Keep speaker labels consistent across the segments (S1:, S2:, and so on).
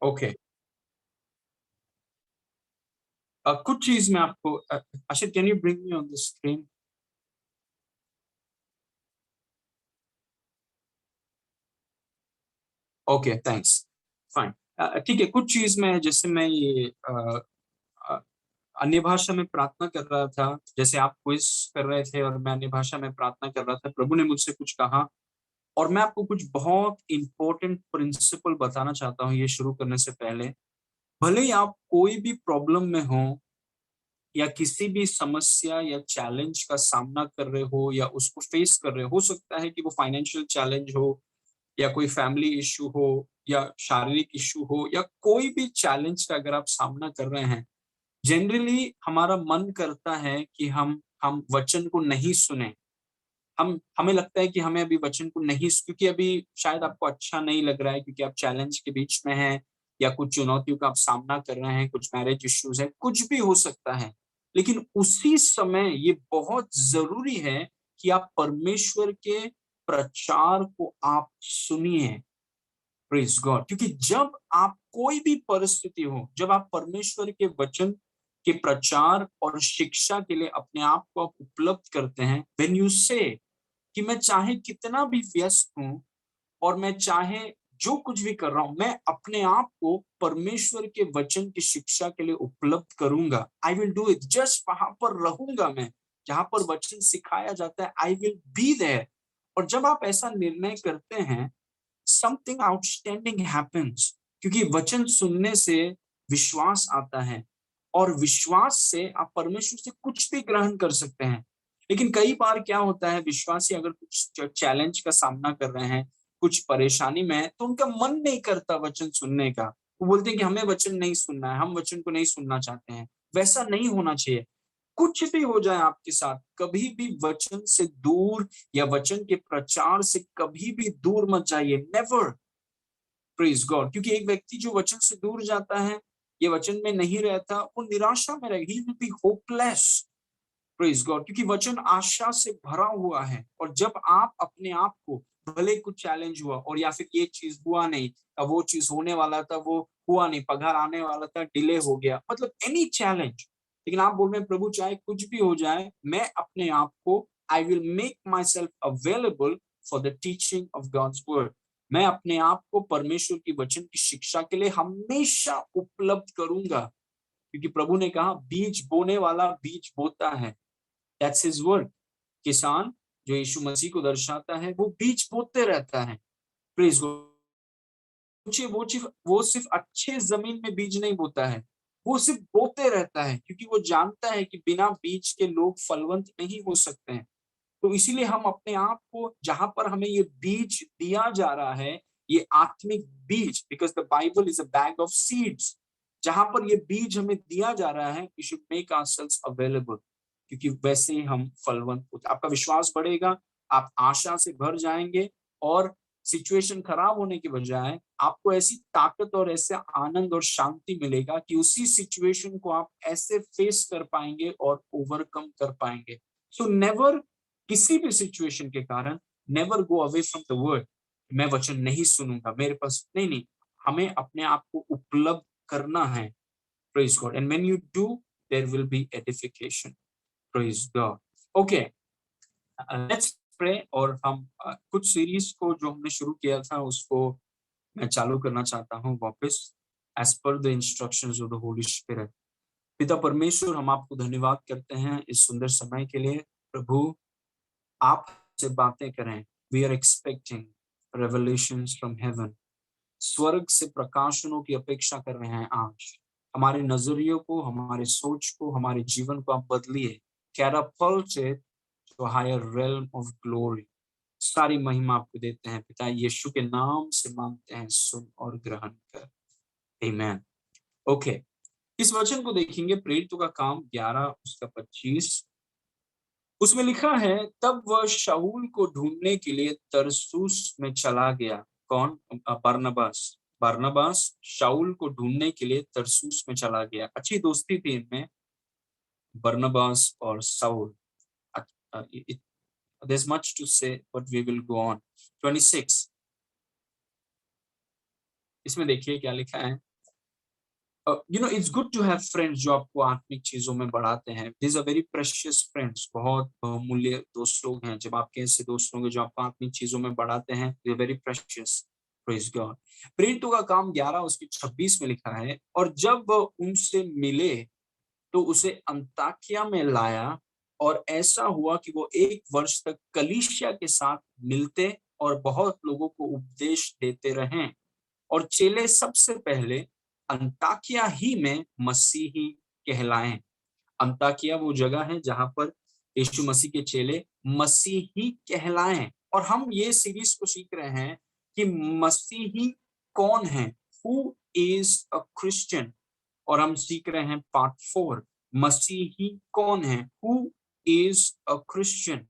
S1: Okay. कुछ चीज मैं आपको Asif, can you bring me on the screen? Okay, thanks. Fine. ठीक है, कुछ चीज में जैसे मैं ये अ, अन्य भाषा में प्रार्थना कर रहा था, जैसे आप क्विज कर रहे थे और मैं अन्य भाषा में प्रार्थना कर रहा था, प्रभु ने मुझसे कुछ कहा और मैं आपको कुछ बहुत इंपॉर्टेंट प्रिंसिपल बताना चाहता हूँ ये शुरू करने से पहले। भले ही आप कोई भी प्रॉब्लम में हो या किसी भी समस्या या चैलेंज का सामना कर रहे हो या उसको फेस कर रहे हो सकता है कि वो फाइनेंशियल चैलेंज हो या कोई फैमिली इश्यू हो या शारीरिक इश्यू हो या कोई भी चैलेंज का अगर आप सामना कर रहे हैं, जनरली हमारा मन करता है कि हम वचन को नहीं सुने। हम हमें लगता है कि हमें अभी वचन को नहीं, क्योंकि अभी शायद आपको अच्छा नहीं लग रहा है क्योंकि आप चैलेंज के बीच में हैं या कुछ चुनौतियों का आप सामना कर रहे हैं, कुछ मैरिज इश्यूज है, कुछ भी हो सकता है। लेकिन उसी समय ये बहुत जरूरी है कि आप परमेश्वर के प्रचार को आप सुनिए। प्रेज गॉड, क्योंकि जब आप कोई भी परिस्थिति हो, जब आप परमेश्वर के वचन के प्रचार और शिक्षा के लिए अपने आप को आप उपलब्ध करते हैं, व्हेन यू से कि मैं चाहे कितना भी व्यस्त हूं और मैं चाहे जो कुछ भी कर रहा हूं, मैं अपने आप को परमेश्वर के वचन की शिक्षा के लिए उपलब्ध करूंगा। I will do it, just वहां पर रहूंगा मैं जहां पर वचन सिखाया जाता है। I will be there. और जब आप ऐसा निर्णय करते हैं, समथिंग आउटस्टैंडिंग हैपेंस, क्योंकि वचन सुनने से विश्वास आता है और विश्वास से आप परमेश्वर से कुछ भी ग्रहण कर सकते हैं। लेकिन कई बार क्या होता है, विश्वासी अगर कुछ चैलेंज का सामना कर रहे हैं, कुछ परेशानी में है, तो उनका मन नहीं करता वचन सुनने का। वो बोलते हैं कि हमें वचन नहीं सुनना है, हम वचन को नहीं सुनना चाहते हैं। वैसा नहीं होना चाहिए। कुछ भी हो जाए आपके साथ, कभी भी वचन से दूर या वचन के प्रचार से कभी भी दूर मत जाइए। नेवर। प्रेज गॉड, क्योंकि एक व्यक्ति जो वचन से दूर जाता है, ये वचन में नहीं रहता, वो निराशा में रहेगा। He will be hopeless. Praise God, क्योंकि वचन आशा से भरा हुआ है। और जब आप अपने आप को, भले कुछ चैलेंज हुआ और या फिर ये चीज हुआ नहीं, वो चीज होने वाला था वो हुआ नहीं, पगार आने वाला था डिले हो गया, मतलब एनी चैलेंज, लेकिन आप बोल रहे हैं प्रभु चाहे कुछ भी हो जाए, मैं अपने आप को, I will make myself available for the teaching of God's word. मैं अपने आप को परमेश्वर की वचन की शिक्षा के लिए हमेशा उपलब्ध करूंगा, क्योंकि प्रभु ने कहा बीज बोने वाला बीज बोता है। That's his work. किसान जो यीशु मसीह को दर्शाता है, वो बीज बोते रहता है। प्लीज, वो सिर्फ अच्छे जमीन में बीज नहीं बोता है, वो सिर्फ बोते रहता है, क्योंकि वो जानता है कि बिना बीज के लोग फलवंत नहीं हो सकते हैं। तो इसीलिए हम अपने आप को, जहां पर हमें ये बीज दिया जा रहा है, ये आत्मिक बीज, because the Bible is a bag of seeds, जहां पर ये बीज हमें दिया जा रहा है, we should make ourselves available, क्योंकि वैसे ही हम फलवंत होते, आपका विश्वास बढ़ेगा, आप आशा से भर जाएंगे और सिचुएशन खराब होने के बजाय आपको ऐसी ताकत और ऐसे आनंद और शांति मिलेगा कि उसी सिचुएशन को आप ऐसे फेस कर पाएंगे और ओवरकम कर पाएंगे। सो नेवर, किसी भी सिचुएशन के कारण, never go away from the word. मैं वचन नहीं सुनूंगा, मेरे पास नहीं, नहीं, हमें अपने आप को उपलब्ध करना है। Praise God, and when you do, there will be edification. Praise God. Okay, let's pray. और हम कुछ सीरीज को जो हमने शुरू किया था उसको मैं चालू करना चाहता हूँ वापस, as per the instructions of the Holy Spirit. पिता परमेश्वर, हम आपको धन्यवाद करते हैं इस सुंदर समय के लिए। प्रभु, आप से बातें करें। We are expecting revelations from heaven. स्वर्ग से प्रकाशनों की अपेक्षा कर रहे हैं आज। हमारे नजरियों को, हमारे सोच को, हमारे जीवन को आप बदलिए। Catapulted to higher realm of glory. सारी महिमा आपको देते हैं पिता, यीशु के नाम से मांगते हैं, सुन और ग्रहण कर। आमीन। ओके, इस वचन को देखेंगे, प्रेरितों का काम 11 उसका 25। उसमें लिखा है, तब वह शाऊल को ढूंढने के लिए तरसुस में चला गया। कौन? बरनबास। बरनबास शाऊल को ढूंढने के लिए तरसुस में चला गया। अच्छी दोस्ती थी इनमें, बरनबास और शाऊल। there's much to say but we will go on। 26, इसमें देखिए क्या लिखा है। It's good to have friends जो आपको आत्मिक चीजों में बढ़ाते हैं। This are very precious friends, बहुत बहुमूल्य दोस्त लोग हैं। जब आपके ऐसे दोस्त होंगे जो आपको आत्मिक चीजों में बढ़ाते हैं, they are very precious. Praise God. प्रेरितों का काम 11 उसकी 26 में लिखा है, और जब वह उनसे मिले तो उसे अंताकिया में लाया, और ऐसा हुआ कि वो 1 वर्ष तक कलीसिया के साथ मिलते और बहुत लोगों को उपदेश देते रहे। और चेले सबसे पहले अंताकिया ही में मसीही कहलाए। अंताकिया वो जगह है जहां पर यीशु मसीह के चेले मसीही कहलाए। और हम ये सीरीज को सीख रहे हैं कि मसीही कौन है, हु इज अ क्रिश्चियन। और हम सीख रहे हैं पार्ट 4, मसीही कौन है, हु इज अ क्रिश्चियन।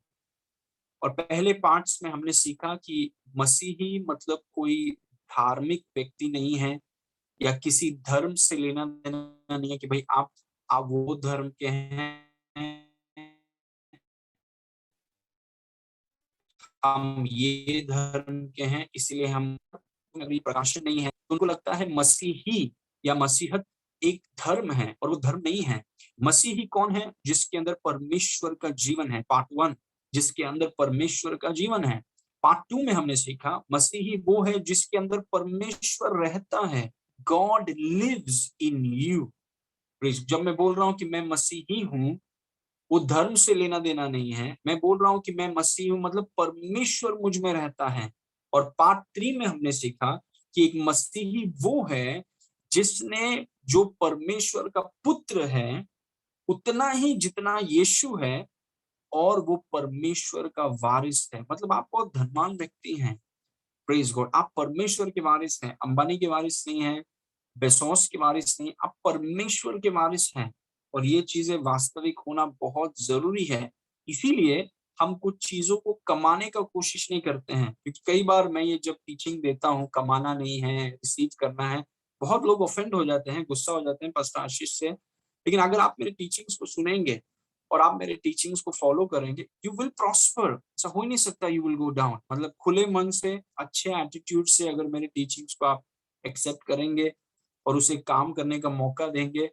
S1: और पहले पार्ट्स में हमने सीखा कि मसीही मतलब कोई धार्मिक व्यक्ति नहीं है, या किसी धर्म से लेना देना नहीं है कि भाई आप वो धर्म के हैं, हम ये धर्म के हैं इसलिए हम अभी प्रकाशन नहीं है। उनको लगता है मसीही या मसीहत एक धर्म है, और वो धर्म नहीं है। मसीही कौन है? जिसके अंदर परमेश्वर का जीवन है, पार्ट 1। जिसके अंदर परमेश्वर का जीवन है। पार्ट 2 में हमने सीखा मसीही वो है जिसके अंदर परमेश्वर रहता है, गॉड लिव्स इन यू। जब मैं बोल रहा हूं कि मैं मसीही हूं, वो धर्म से लेना देना नहीं है। मैं बोल रहा हूं कि मैं मसीह हूं मतलब परमेश्वर मुझ में रहता है। और पार्ट 3 में हमने सीखा कि एक मसीही वो है जिसने, जो परमेश्वर का पुत्र है उतना ही जितना यीशु है, और वो परमेश्वर का वारिस है। मतलब आप बहुत धनवान व्यक्ति हैं, प्रेज गॉड, आप परमेश्वर के वारिस हैं, अंबानी के वारिस नहीं है, बेसोस के वारिस नहीं, आप परमेश्वर के वारिस हैं। और ये चीजें वास्तविक होना बहुत जरूरी है। इसीलिए हम कुछ चीजों को कमाने का कोशिश नहीं करते हैं, क्योंकि कई बार मैं ये जब टीचिंग देता हूँ, कमाना नहीं है, रिसीव करना है, बहुत लोग ऑफेंड हो जाते हैं, गुस्सा हो जाते हैं पास्टर आशीष से। लेकिन अगर आप मेरे टीचिंग्स को सुनेंगे और आप मेरे टीचिंग्स को फॉलो करेंगे, यू विल प्रॉस्पर। ऐसा हो ही नहीं सकता यू विल गो डाउन। मतलब खुले मन से, अच्छे एटीट्यूड से अगर मेरे टीचिंग्स को आप एक्सेप्ट करेंगे और उसे काम करने का मौका देंगे,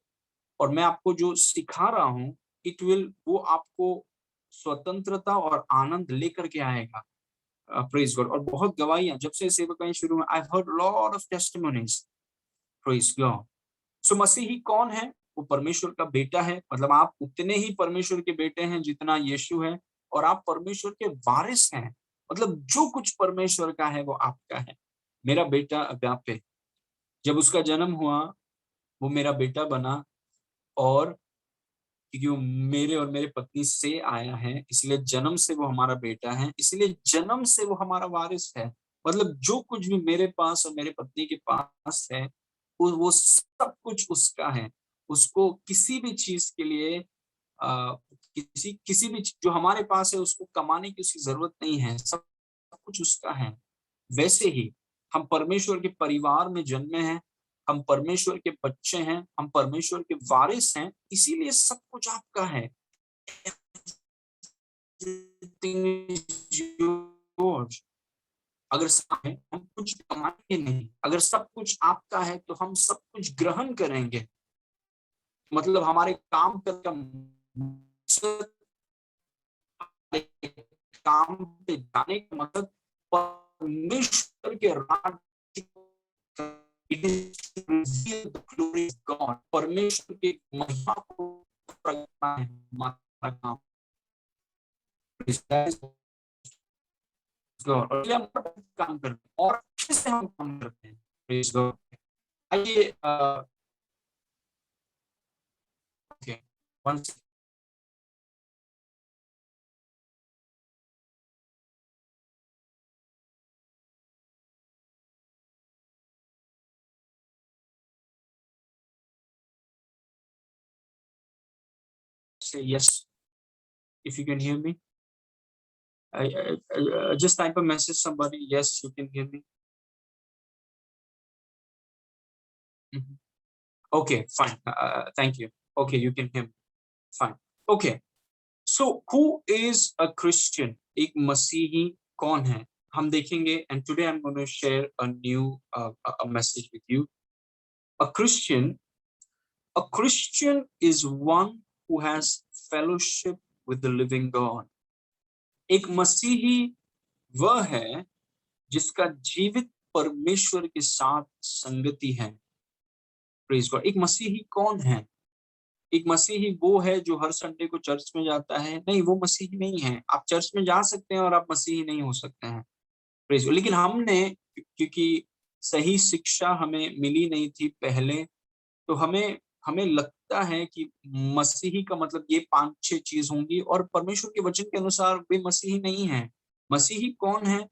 S1: और मैं आपको जो सिखा रहा हूँ, इट विल, वो आपको स्वतंत्रता और आनंद लेकर के आएगा। Praise God. और बहुत गवाहियां जब से सेवकाई शुरू में, I heard lot of testimonies. Praise God. So मसीही कौन है? वो परमेश्वर का बेटा है। मतलब आप उतने ही परमेश्वर के बेटे हैं जितना यीशु है, और आप परमेश्वर के वारिस हैं। मतलब जो कुछ परमेश्वर का है वो आपका है। मेरा बेटा अगापे, जब उसका जन्म हुआ, वो मेरा बेटा बना, और क्योंकि वो मेरे और मेरे पत्नी से आया है, इसलिए जन्म से वो हमारा बेटा है, इसलिए जन्म से वो हमारा वारिस है। मतलब जो कुछ भी मेरे पास और मेरे पत्नी के पास है, वो सब कुछ उसका है। उसको किसी भी चीज के लिए, आ, किसी किसी भी जो हमारे पास है उसको कमाने की उसकी जरूरत नहीं है, सब कुछ उसका है। वैसे ही हम परमेश्वर के परिवार में जन्मे हैं, हम परमेश्वर के बच्चे हैं, हम परमेश्वर के वारिस हैं, इसीलिए सब कुछ आपका है। अगर हम कुछ कमाएंगे नहीं, अगर सब कुछ आपका है तो हम सब कुछ ग्रहण करेंगे। मतलब हमारे काम का मकसद, काम पे जाने का मकसद परमेश्वर के राज्य, it is the glory of God, परमेश्वर की महिमा को प्रकट करना है हमारा काम। और इसलिए हम काम करते हैं और अच्छे से हम काम करते हैं। Praise God. आइए, ओके, वन से yes, if you can hear me. Just type a message somebody, yes you can hear me. Mhm. Okay, fine. Thank you. Okay, you can hear me. Fine. Okay. So who is a Christian? एक मसीही कौन है? हम देखेंगे, and today I'm going to share a new a message with you. A Christian A Christian is one who has fellowship with the living God. एक मसीही वह है जिसका जीवित परमेश्वर के साथ संगति है। Praise God. एक मसीही कौन है? एक मसीही वो है जो हर संडे को चर्च में जाता है? नहीं, वो मसीही नहीं है। आप चर्च में जा सकते हैं और आप मसीही नहीं हो सकते हैं। Praise God. लेकिन हमने, क्योंकि सही शिक्षा हमें मिली नहीं थी पहले, तो हमें हमें लगता है कि मसीही का मतलब ये 5-6 चीज होंगी, और परमेश्वर के वचन के अनुसार वे मसीही नहीं है। मसीही कौन है?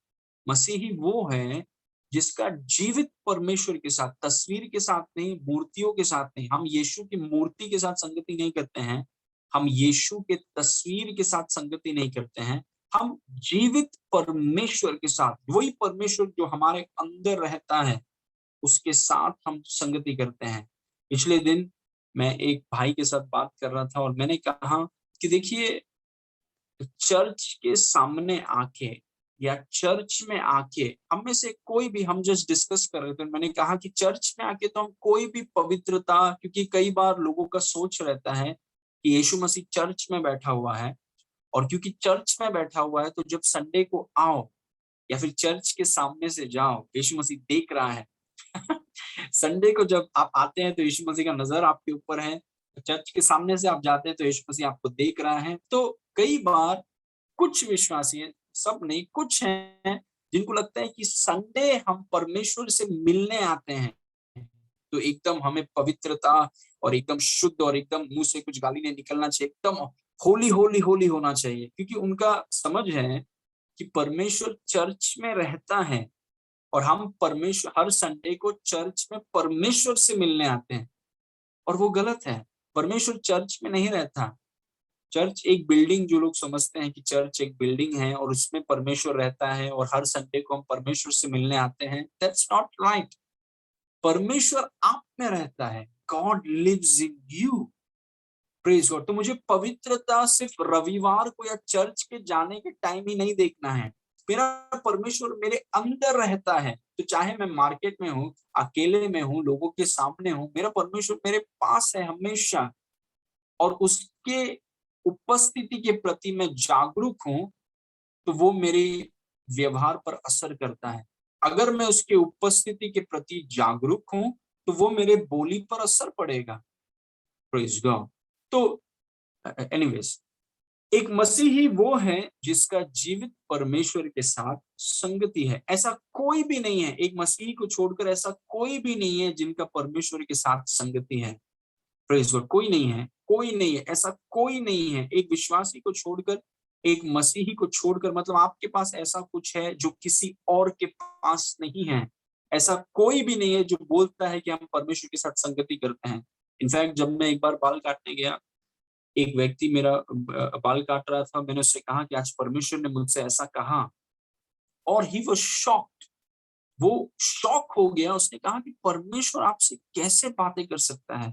S1: मसीही वो है जिसका जीवित परमेश्वर के साथ, तस्वीर के साथ नहीं, मूर्तियों के साथ नहीं। हम यीशु की मूर्ति के साथ संगति नहीं करते हैं, हम यीशु के तस्वीर के साथ संगति नहीं करते हैं। हम जीवित परमेश्वर के साथ, वही परमेश्वर जो हमारे अंदर रहता है, उसके साथ हम संगति करते हैं। पिछले दिन मैं एक भाई के साथ बात कर रहा था और मैंने कहा कि देखिए, चर्च के सामने आके या चर्च में आके हम में से कोई भी, हम जस्ट डिस्कस कर रहे थे, मैंने कहा कि चर्च में आके तो हम कोई भी पवित्रता, क्योंकि कई बार लोगों का सोच रहता है कि यीशु मसीह चर्च में बैठा हुआ है, और क्योंकि चर्च में बैठा हुआ है तो जब संडे को आओ या फिर चर्च के सामने से जाओ, यीशु मसीह देख रहा है। संडे को जब आप आते हैं तो यीशु मसीह का नजर आपके ऊपर है, चर्च के सामने से आप जाते हैं तो यीशु मसीह आपको देख रहा है। तो कई बार कुछ विश्वासी हैं, सब नहीं, कुछ हैं जिनको लगता है कि संडे हम परमेश्वर से मिलने आते हैं तो एकदम हमें पवित्रता और एकदम शुद्ध और एकदम मुंह से कुछ गाली नहीं निकलना चाहिए, एकदम होली होली होली होना चाहिए, क्योंकि उनका समझ है कि परमेश्वर चर्च में रहता है और हम परमेश्वर हर संडे को चर्च में परमेश्वर से मिलने आते हैं, और वो गलत है। परमेश्वर चर्च में नहीं रहता। चर्च एक बिल्डिंग, जो लोग समझते हैं कि चर्च एक बिल्डिंग है और उसमें परमेश्वर रहता है और हर संडे को हम परमेश्वर से मिलने आते हैं, दैट्स नॉट राइट। परमेश्वर आप में रहता है। God lives in you. Praise God. तो मुझे पवित्रता सिर्फ रविवार को या चर्च के जाने के टाइम ही नहीं देखना है। मेरा परमेश्वर मेरे अंदर रहता है, तो चाहे मैं मार्केट में हूँ, अकेले में हूँ, लोगों के सामने हूँ, मेरा परमेश्वर मेरे पास है हमेशा, और उसके उपस्थिति के प्रति मैं जागरूक हूँ, तो वो मेरे व्यवहार पर असर करता है। अगर मैं उसके उपस्थिति के प्रति जागरूक हूँ, तो वो मेरे बोली पर असर पड़ेगा। Praise God. तो एनीवेज, एक मसीही वो है जिसका जीवित परमेश्वर के साथ संगति है। ऐसा कोई भी नहीं है, एक मसीही को छोड़कर ऐसा कोई भी नहीं है जिनका परमेश्वर के साथ संगति है। Praise God. कोई नहीं है, कोई नहीं है, ऐसा कोई नहीं है। एक विश्वासी को छोड़कर, एक मसीही को छोड़कर, मतलब आपके पास ऐसा कुछ है जो किसी और के पास नहीं है। ऐसा कोई भी नहीं है जो बोलता है कि हम परमेश्वर के साथ संगति करते हैं। इनफैक्ट जब मैं एक बार बाल काटने गया, एक व्यक्ति मेरा बाल काट रहा था, मैंने उससे कहा कि आज परमेश्वर ने मुझसे ऐसा कहा, और ही वाज शॉक्ड। वो शॉक हो गया। उसने कहा कि परमेश्वर आपसे कैसे बातें कर सकता है,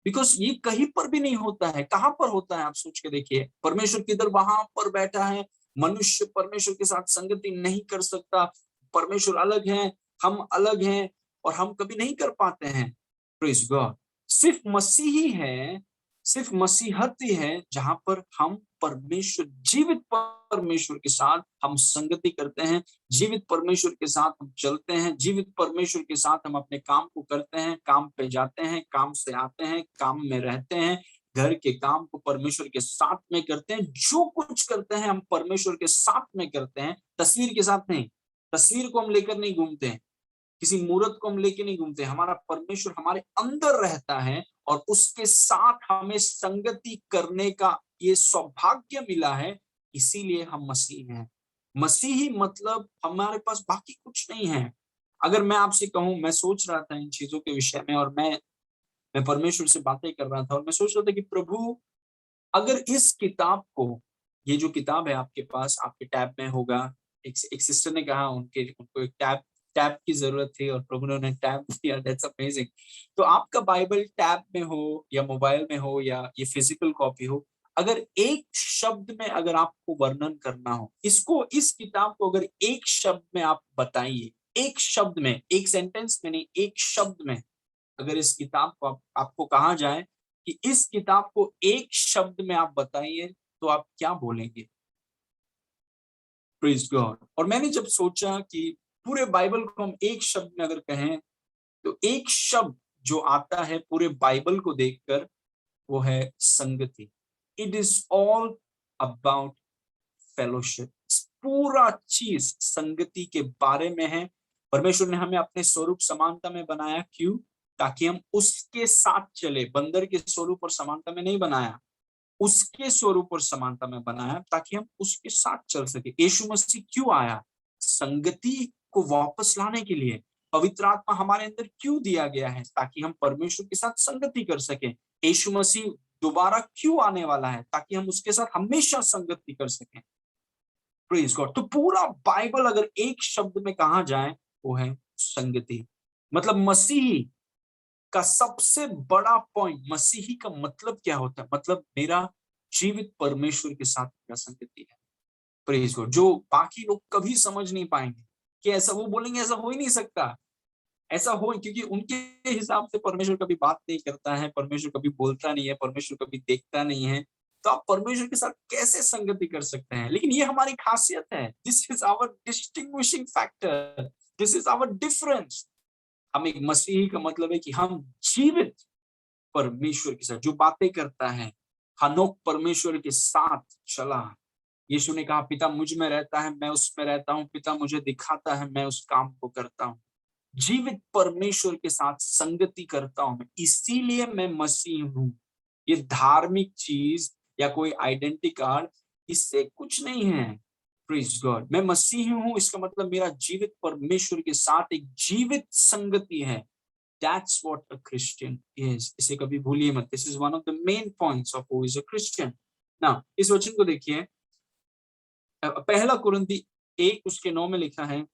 S1: बिकॉज ये कहीं पर भी नहीं होता है। कहाँ पर होता है, आप सोच के देखिए। परमेश्वर किधर, वहां पर बैठा है। मनुष्य परमेश्वर के साथ संगति नहीं कर सकता। परमेश्वर अलग है, हम अलग हैं, और हम कभी नहीं कर पाते हैं। Praise God. सिर्फ मसीही है, सिर्फ मसीहत ही है जहां पर हम परमेश्वर, जीवित परमेश्वर के साथ हम संगति करते हैं, जीवित परमेश्वर के साथ हम चलते हैं, जीवित परमेश्वर के साथ हम अपने काम को करते हैं, काम पे जाते हैं, काम से आते हैं, काम में रहते हैं, घर के काम को परमेश्वर के साथ में करते हैं। जो कुछ करते हैं हम परमेश्वर के साथ में करते हैं, तस्वीर के साथ नहीं। तस्वीर को हम लेकर नहीं घूमते हैं, किसी मूर्त को हम लेके नहीं घूमते। हमारा परमेश्वर हमारे अंदर रहता है और उसके साथ हमें संगति करने का ये सौभाग्य मिला है, इसीलिए हम मसीह हैं। मसीही मतलब हमारे पास बाकी कुछ नहीं है। अगर मैं आपसे कहूं, मैं सोच रहा था इन चीजों के विषय में, और मैं परमेश्वर से बातें कर रहा था, और मैं सोच रहा था कि प्रभु, अगर इस किताब को, ये जो किताब है आपके पास, आपके टैब में होगा। एक सिस्टर ने कहा उनको एक टैब टैब की जरूरत थी, और प्रभु ने उन्हें टैब दिया। That's amazing. तो आपका बाइबल टैब में हो या मोबाइल में हो या ये फिजिकल कॉपी हो, अगर एक शब्द में अगर आपको वर्णन करना हो, इस किताब को अगर एक शब्द में आप बताइए, एक शब्द में, एक सेंटेंस में नहीं, एक शब्द में, अगर इस किताब को आपको कहा जाए कि इस किताब को एक शब्द में आप बताइए, तो आप क्या बोलेंगे? Praise God. और मैंने जब सोचा कि पूरे बाइबल को हम एक शब्द में अगर कहें, तो एक शब्द जो आता है पूरे बाइबल को देखकर, वो है संगति। It is all about fellowship. पूरा चीज़ संगति के बारे में है। परमेश्वर ने हमें अपने स्वरूप समानता में बनाया, क्यों? ताकि हम उसके साथ चले। बंदर के स्वरूप और समानता में नहीं बनाया, उसके स्वरूप और समानता में बनाया ताकि हम उसके साथ चल सके। यीशु मसीह क्यों आया? संगति को वापस लाने के लिए। पवित्र आत्मा हमारे अंदर क्यों दिया गया है? ताकि हम परमेश्वर के साथ संगति कर सकें। यीशु मसीह दोबारा क्यों आने वाला है? ताकि हम उसके साथ हमेशा संगति कर सकें। Praise God. तो पूरा बाइबल अगर एक शब्द में कहा जाए, वो है संगति। मतलब मसीही का सबसे बड़ा पॉइंट, मसीही का मतलब क्या होता है? मतलब मेरा जीवित परमेश्वर के साथ मेरा संगति है। Praise God. जो बाकी लोग कभी समझ नहीं पाएंगे कि ऐसा, वो बोलेंगे ऐसा हो ही नहीं सकता। ऐसा हो, क्योंकि उनके हिसाब से परमेश्वर कभी बात नहीं करता है, परमेश्वर कभी बोलता नहीं है, परमेश्वर कभी देखता नहीं है। तो आप परमेश्वर के साथ कैसे संगति कर सकते हैं? लेकिन ये हमारी खासियत है। This is our distinguishing factor, this is our difference. हम एक मसीही का मतलब है कि हम जीवित परमेश्वर के साथ जो बातें करता है। हनोक परमेश्वर के साथ चला। यीशु ने कहा, पिता मुझ में रहता है, मैं उसमें रहता हूँ, पिता मुझे दिखाता है, मैं उस काम को करता हूँ। जीवित परमेश्वर के साथ संगति करता हूं मैं, इसीलिए मैं मसीह हूं। ये धार्मिक चीज या कोई आइडेंटिटी कार्ड, इससे कुछ नहीं है। Praise God. मैं मसीह हूं, इसका मतलब मेरा जीवित परमेश्वर के साथ एक जीवित संगति है। That's what a Christian is. इसे कभी भूलिए मत। This is one of the main points of who is a Christian. Now इस वचन को देखिए, पहला कुरिन्थी 1:9 में लिखा है,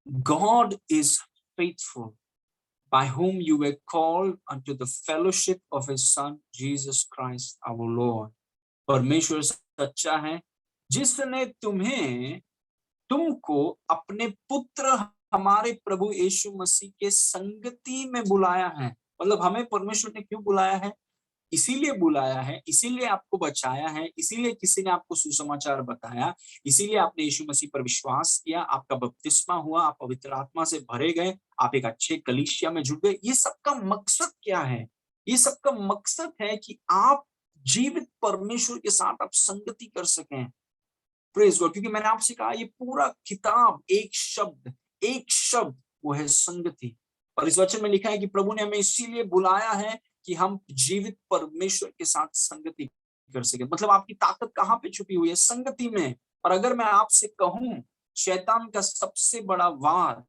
S1: God is faithful, by whom you were called unto the fellowship of his son Jesus Christ our Lord। परमेश्वर सच्चा है, जिसने तुमको अपने पुत्र हमारे प्रभु यीशु मसीह के संगति में बुलाया है। मतलब हमें परमेश्वर ने क्यों बुलाया है? इसीलिए बुलाया है, इसीलिए आपको बचाया है, इसीलिए किसी ने आपको सुसमाचार बताया, इसीलिए आपने यीशु मसीह पर विश्वास किया, आपका बपतिस्मा हुआ, आप पवित्र आत्मा से भरे गए, आप एक अच्छे कलीसिया में जुड़ गए। ये सबका मकसद क्या है? ये सबका मकसद है कि आप जीवित परमेश्वर के साथ आप संगति कर सकें। Praise God. क्योंकि मैंने आपसे कहा, ये पूरा किताब एक शब्द, वो है संगति। और इस वचन में लिखा है कि प्रभु ने हमें इसीलिए बुलाया है कि हम जीवित परमेश्वर के साथ संगति कर सके। मतलब आपकी ताकत कहाँ पे छुपी हुई है? संगति में। और अगर मैं आपसे कहूं, शैतान का सबसे बड़ा वार,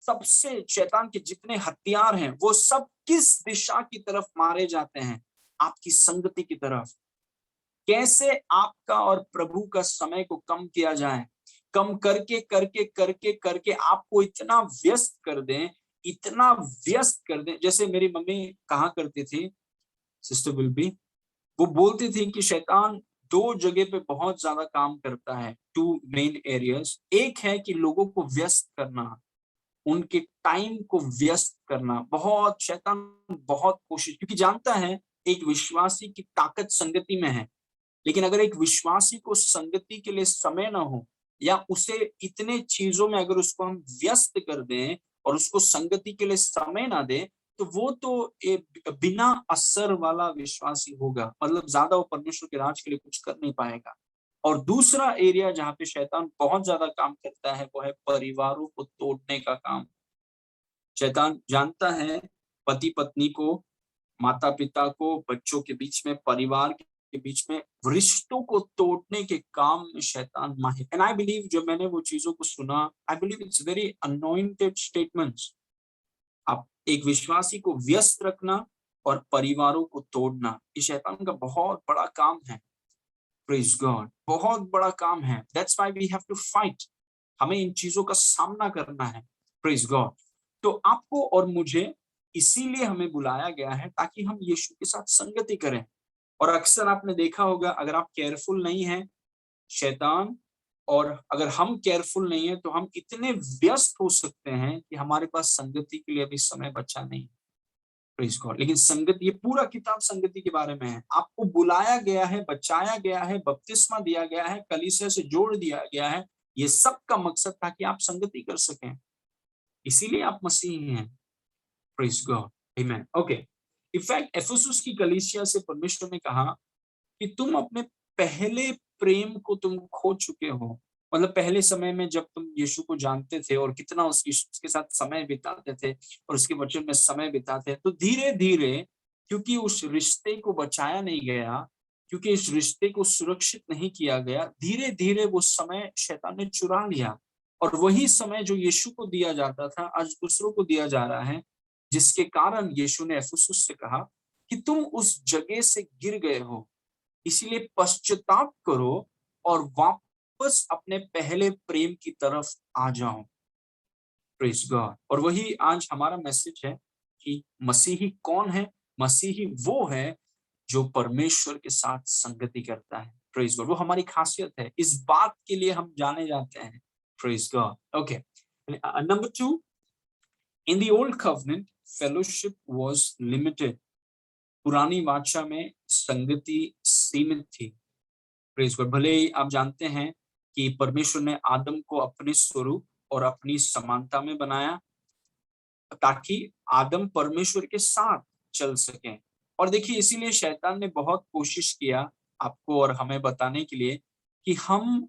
S1: सबसे शैतान के जितने हथियार हैं, वो सब किस दिशा की तरफ मारे जाते हैं? आपकी संगति की तरफ। कैसे आपका और प्रभु का समय को कम किया जाए? कम करके करके करके करके आपको इतना व्यस्त कर दें, इतना व्यस्त कर दें। जैसे मेरी मम्मी कहा करती थी, सिस्टर विल्बी, वो बोलती थी कि शैतान दो जगह पे बहुत ज्यादा काम करता है, टू मेन एरियाज। एक है कि लोगों को व्यस्त करना, उनके टाइम को व्यस्त करना। बहुत शैतान बहुत कोशिश, क्योंकि जानता है एक विश्वासी की ताकत संगति में है। लेकिन अगर एक विश्वासी को संगति के लिए समय ना हो, या उसे इतने चीजों में अगर उसको हम व्यस्त कर दें और उसको संगति के लिए समय ना दें, तो वो तो बिना असर वाला विश्वासी होगा। मतलब ज्यादा वो परमेश्वर के राज के लिए कुछ कर नहीं पाएगा। और दूसरा एरिया जहाँ पे शैतान बहुत ज्यादा काम करता है, वो है परिवारों को तोड़ने का काम। शैतान जानता है पति पत्नी को, माता पिता को, बच्चों के बीच में, परिवार के बीच में रिश्तों को तोड़ने के काम में शैतान माहिर। एंड आई बिलीव, जब मैंने वो चीजों को सुना, I believe it's very anointed statements. आप एक विश्वासी को व्यस्त रखना और परिवारों को तोड़ना, ये शैतान का बहुत बड़ा काम है। Praise God. बहुत बड़ा काम है। That's why we have to fight. हमें इन चीजों का सामना करना है। Praise God. तो आपको और मुझे इसीलिए हमें बुलाया गया है, ताकि हम यीशु के साथ संगति करें। और अक्सर आपने देखा होगा, अगर आप केयरफुल नहीं हैं, शैतान, और अगर हम केयरफुल नहीं है, तो हम इतने व्यस्त हो सकते हैं कि हमारे पास संगति के लिए अभी समय बचा नहीं। Praise God. लेकिन संगति, ये पूरा किताब संगति के बारे में है। आपको बुलाया गया है, बचाया गया है, बपतिस्मा दिया गया है, कलीसिया से जोड़ दिया गया है। ये सब का मकसद था कि आप संगति कर सकें, इसीलिए आप मसीही हैं। प्रेज गॉड, आमेन। ओके, इनफैक्ट एफेसुस की कलीसिया से परमेश्वर ने कहा कि तुम अपने पहले प्रेम को तुम खो चुके हो। मतलब पहले समय में जब तुम यीशु को जानते थे और कितना उसके साथ समय बिताते थे और उसके वचन में समय बिताते, तो धीरे धीरे, क्योंकि उस रिश्ते को बचाया नहीं गया, क्योंकि इस रिश्ते को सुरक्षित नहीं किया गया, धीरे धीरे वो समय शैतान ने चुरा लिया। और वही समय जो यीशु को दिया जाता था आज दूसरों को दिया जा रहा है, जिसके कारण यीशु ने एफेसुस से कहा कि तुम उस जगह से गिर गए हो, इसीलिए पश्चाताप करो और वापस अपने पहले प्रेम की तरफ आ जाओ। Praise God. और वही आज हमारा मैसेज है कि मसीही कौन है? मसीही वो है जो परमेश्वर के साथ संगति करता है। प्रेज गॉड, वो हमारी खासियत है, इस बात के लिए हम जाने जाते हैं। Praise God. Okay, number 2, in the old covenant fellowship was limited. पुरानी वाचा में संगति सीमित थी। Praise God. भले ही आप जानते हैं कि परमेश्वर ने आदम को अपने स्वरूप और अपनी समानता में बनाया ताकि आदम परमेश्वर के साथ चल सके। और देखिए, इसीलिए शैतान ने बहुत कोशिश किया आपको और हमें बताने के लिए कि हम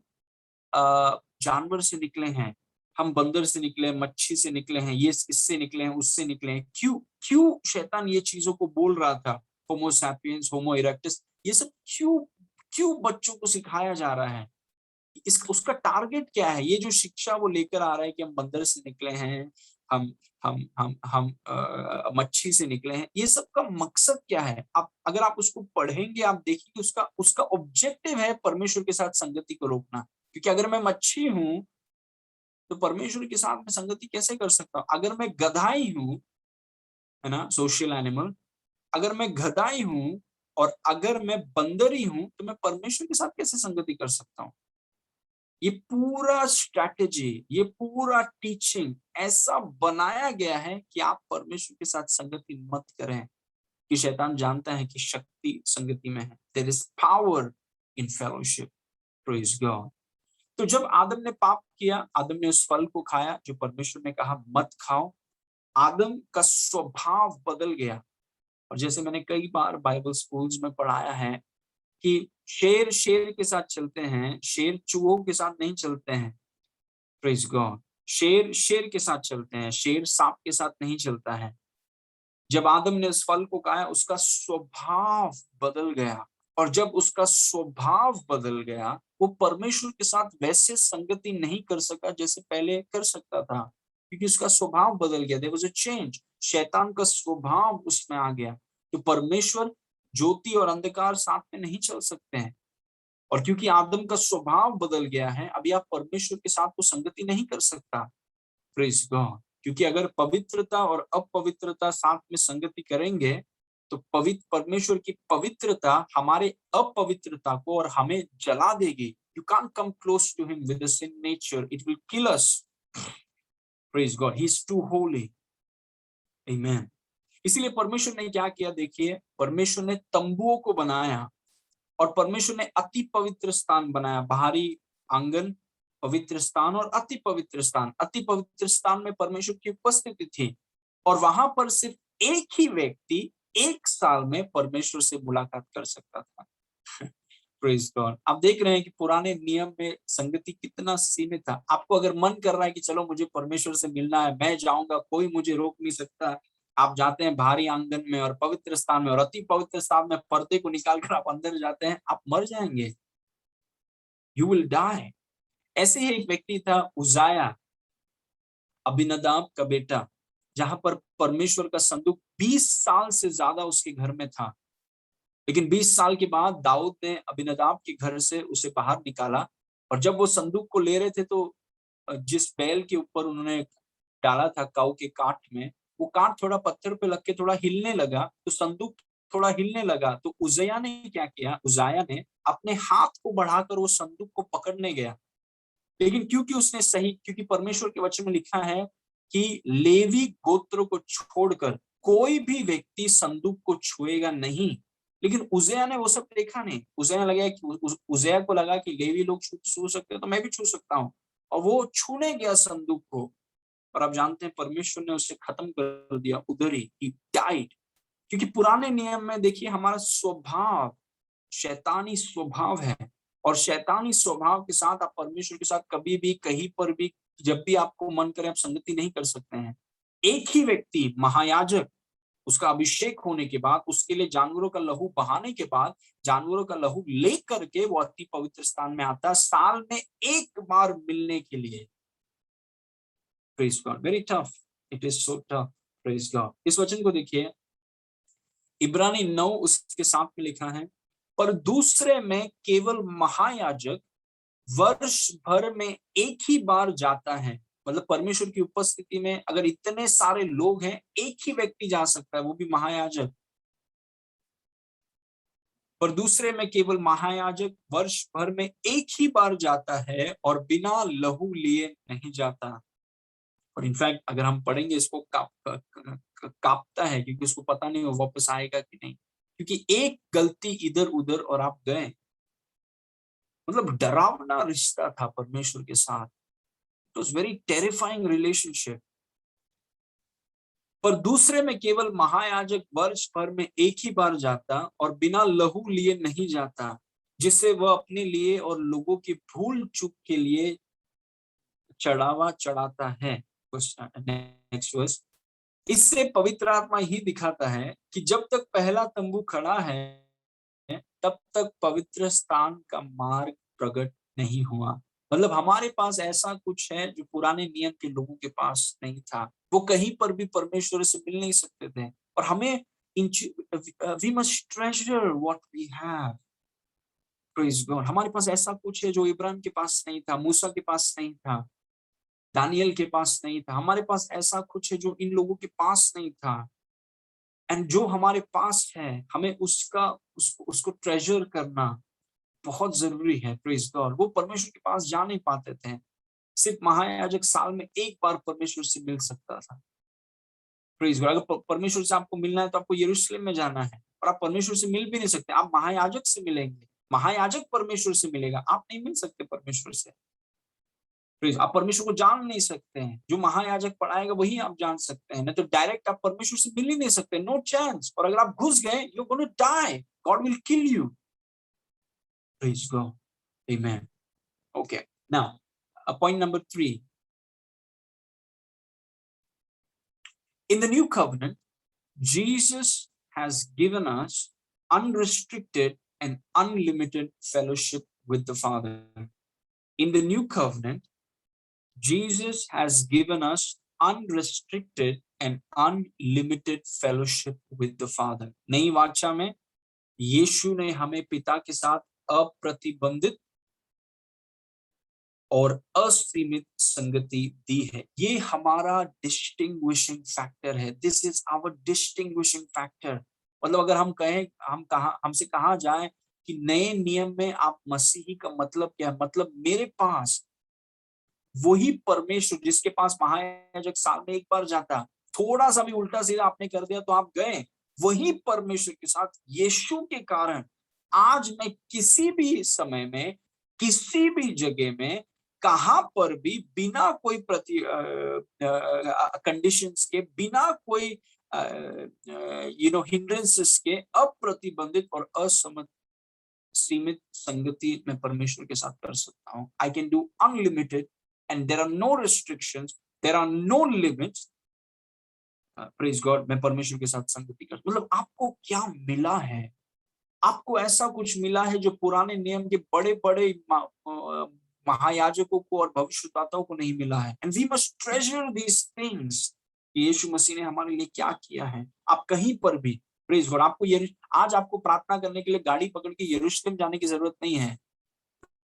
S1: जानवर से निकले हैं, हम बंदर से निकले, मच्छी से निकले हैं, ये इससे निकले हैं, उससे निकले हैं। क्यों क्यों शैतान ये चीजों को बोल रहा था? होमो सैपियंस, होमो इरेक्टस, ये सब क्यों क्यों बच्चों को सिखाया जा रहा है? इस उसका टारगेट क्या है? ये जो शिक्षा वो लेकर आ रहा है कि हम बंदर से निकले हैं, हम हम मच्छी से निकले हैं, ये सब का मकसद क्या है? आप अगर आप उसको पढ़ेंगे, आप देखिए उसका उसका ऑब्जेक्टिव है परमेश्वर के साथ संगति को रोकना। क्योंकि अगर मैं मच्छी हूं तो परमेश्वर के साथ में संगति कैसे कर सकता हूं? अगर मैं गधाई हूं, है ना, सोशल एनिमल, अगर मैं गधाई हूं और अगर मैं बंदरी हूं तो मैं परमेश्वर के साथ कैसे संगति कर सकता हूं? ये पूरा स्ट्रैटेजी, ये पूरा टीचिंग ऐसा बनाया गया है कि आप परमेश्वर के साथ संगति मत करें, कि शैतान जानता है कि शक्ति संगति में है। There is power in fellowship. Praise God. तो जब आदम ने पाप किया, आदम ने उस फल को खाया जो परमेश्वर ने कहा मत खाओ, आदम का स्वभाव बदल गया। और जैसे मैंने कई बार बाइबल स्कूल्स में पढ़ाया है कि शेर शेर के साथ चलते हैं, शेर चूहों के साथ नहीं चलते हैं। Praise God. शेर शेर के साथ चलते हैं, शेर सांप के साथ नहीं चलता है। जब आदम ने उस फल को खाया, उसका स्वभाव बदल गया। और जब उसका स्वभाव बदल गया, वो परमेश्वर के साथ वैसे संगति नहीं कर सका जैसे पहले कर सकता था, क्योंकि उसका स्वभाव बदल गया। There was a change. शैतान का स्वभाव उसमें आ गया। तो परमेश्वर, ज्योति और अंधकार साथ में नहीं चल सकते हैं। और क्योंकि आदम का स्वभाव बदल गया है, अभी आप परमेश्वर के साथ तो संगति नहीं कर सकता। Praise God. क्योंकि अगर पवित्रता और अपवित्रता साथ में संगति करेंगे तो पवित्र परमेश्वर की पवित्रता हमारे अपवित्रता को और हमें जला देगी। You can't come close to him with the sin nature, it will kill us. Praise God, he is too holy. आमेन। इसीलिए परमेश्वर ने क्या किया? देखिए, परमेश्वर ने तंबुओं को बनाया और परमेश्वर ने अति पवित्र स्थान बनाया। बाहरी आंगन, पवित्र स्थान और अति पवित्र स्थान। अति पवित्र स्थान में परमेश्वर की उपस्थिति थी और वहां पर सिर्फ एक ही व्यक्ति 1 साल में परमेश्वर से मुलाकात कर सकता था। Praise God. आप देख रहे हैं कि पुराने नियम में संगति कितना सीमित था। आपको अगर मन कर रहा है कि चलो मुझे परमेश्वर से मिलना है, मैं जाऊंगा, कोई मुझे रोक नहीं सकता, आप जाते हैं बाहरी आंगन में और पवित्र स्थान में, और अति पवित्र स्थान में पर्दे को निकालकर आप अंदर जाते हैं, आप मर जाएंगे। You will die. ऐसे ही एक व्यक्ति था उजाया, अबिनदाब का बेटा, जहां पर परमेश्वर का संदूक 20 साल से ज्यादा उसके घर में था। लेकिन 20 साल के बाद दाऊद ने अबिनदाब के घर से उसे बाहर निकाला। और जब वो संदूक को ले रहे थे तो जिस बैल के ऊपर उन्होंने डाला था काऊ के काट में, वो काट थोड़ा पत्थर पे लग के थोड़ा हिलने लगा, तो संदूक थोड़ा हिलने लगा। तो उजैया ने क्या किया? उजाया ने अपने हाथ को बढ़ाकर वो संदूक को पकड़ने गया। लेकिन क्योंकि परमेश्वर के वचन में लिखा है कि लेवी गोत्र को छोड़कर कोई भी व्यक्ति संदूक को छुएगा नहीं। लेकिन उज्जैया ने वो सब देखा नहीं। उज्जैया लगा कि उज्जैया को लगा कि लेवी लोग छू सकते हैं तो मैं भी छू सकता हूँ, और वो छूने गया संदूक को, और आप जानते हैं परमेश्वर ने उसे खत्म कर दिया उधर ही, he died। क्योंकि पुराने नियम में देखिए हमारा स्वभाव शैतानी स्वभाव है, और शैतानी स्वभाव के साथ आप परमेश्वर के साथ कभी भी कहीं पर भी जब भी आपको मन करे आप संगति नहीं कर सकते हैं। एक ही व्यक्ति महायाजक, उसका अभिषेक होने के बाद, उसके लिए जानवरों का लहू बहाने के बाद, जानवरों का लहू लेकर के वो अति पवित्र स्थान में आता है साल में एक बार मिलने के लिए। Praise God, very tough, it is so tough. Praise God. इस वचन को देखिए, इब्रानी 9 उसके 7 में लिखा है, पर दूसरे में केवल महायाजक वर्ष भर में एक ही बार जाता है। मतलब परमेश्वर की उपस्थिति में अगर इतने सारे लोग हैं, एक ही व्यक्ति जा सकता है, वो भी महायाजक। पर दूसरे में केवल महायाजक वर्ष भर में एक ही बार जाता है और बिना लहू लिए नहीं जाता। और इनफैक्ट अगर हम पढ़ेंगे इसको कांपता है, क्योंकि उसको पता नहीं वो वापस आएगा कि नहीं, क्योंकि एक गलती इधर उधर और आप गए। मतलब डरावना रिश्ता था परमेश्वर के साथ। It was very terrifying relationship. पर दूसरे में केवल महायाजक वर्ष भर में एक ही बार जाता और बिना लहू लिए नहीं जाता, जिससे वह अपने लिए और लोगों की भूल चूक के लिए चढ़ावा चढ़ाता है। Next verse. इससे पवित्र आत्मा ही दिखाता है कि जब तक पहला तंबू खड़ा है तब तक पवित्र स्थान का मार्ग प्रकट नहीं हुआ। मतलब हमारे पास ऐसा कुछ है जो पुराने नियम के लोगों के पास नहीं था। वो कहीं पर भी परमेश्वर से मिल नहीं सकते थे, और हमें we must treasure what we have. Praise God. हमारे पास ऐसा कुछ है जो इब्राहिम के पास नहीं था, मूसा के पास नहीं था, दानियल के पास नहीं था। हमारे पास ऐसा कुछ है जो इन लोगों के पास नहीं था, एंड जो हमारे पास है हमें उसको ट्रेजर करना बहुत जरूरी है। Praise God. वो परमेश्वर के पास जा नहीं पाते थे। सिर्फ महायाजक साल में एक बार परमेश्वर से मिल सकता था। Praise God. अगर परमेश्वर से आपको मिलना है तो आपको यरूशलेम में जाना है, और आप परमेश्वर से मिल भी नहीं सकते। आप महायाजक से मिलेंगे, महायाजक परमेश्वर से मिलेगा, आप नहीं मिल सकते परमेश्वर से। प्लीज, आप परमेश्वर को जान नहीं सकते हैं। जो महायाजक पढ़ाएगा वही आप जान सकते हैं, नहीं तो डायरेक्ट आप परमेश्वर से मिल ही नहीं सकते। No chance. और अगर आप घुस गए, you are going to die, God will kill you. Please go, amen. Okay, now point number 3. In the new covenant, Jesus has given us unrestricted and unlimited fellowship with the Father. In the new covenant, Jesus has given us unrestricted and unlimited fellowship with the Father. नई वाचा में यीशु ने हमें पिता के साथ अप्रतिबंधित और असीमित संगति दी है। ये हमारा डिस्टिंग्विशिंग फैक्टर है। This is our distinguishing factor. मतलब अगर हम कहें, हमसे कहा जाए कि नए नियम में आप मसीही का मतलब क्या है, मतलब मेरे पास वही परमेश्वर जिसके पास महायाजक साल में एक बार जाता, थोड़ा सा भी उल्टा सीधा आपने कर दिया तो आप गए। वही परमेश्वर के साथ यीशु के कारण आज मैं किसी भी समय में, किसी भी जगह में, कहां पर भी बिना कोई कंडीशंस के, बिना कोई हिंड्रेंसेस के अप्रतिबंधित और सीमित संगति में परमेश्वर के साथ कर सकता हूं। I can do unlimited and there are no restrictions, there are no limits. Praise God। मैं परमेश्वर के साथ संगति कर, मतलब आपको क्या मिला है? आपको ऐसा कुछ मिला है जो पुराने नियम के बड़े बड़े महायाजकों को और भविष्यद्वक्ताओं को नहीं मिला है। And we must treasure these things। यीशु मसीह ने हमारे लिए क्या किया है। आप कहीं पर भी, प्रेज गॉड, आपको आज आपको प्रार्थना करने के लिए गाड़ी पकड़ के यरूशलेम जाने की जरूरत नहीं है।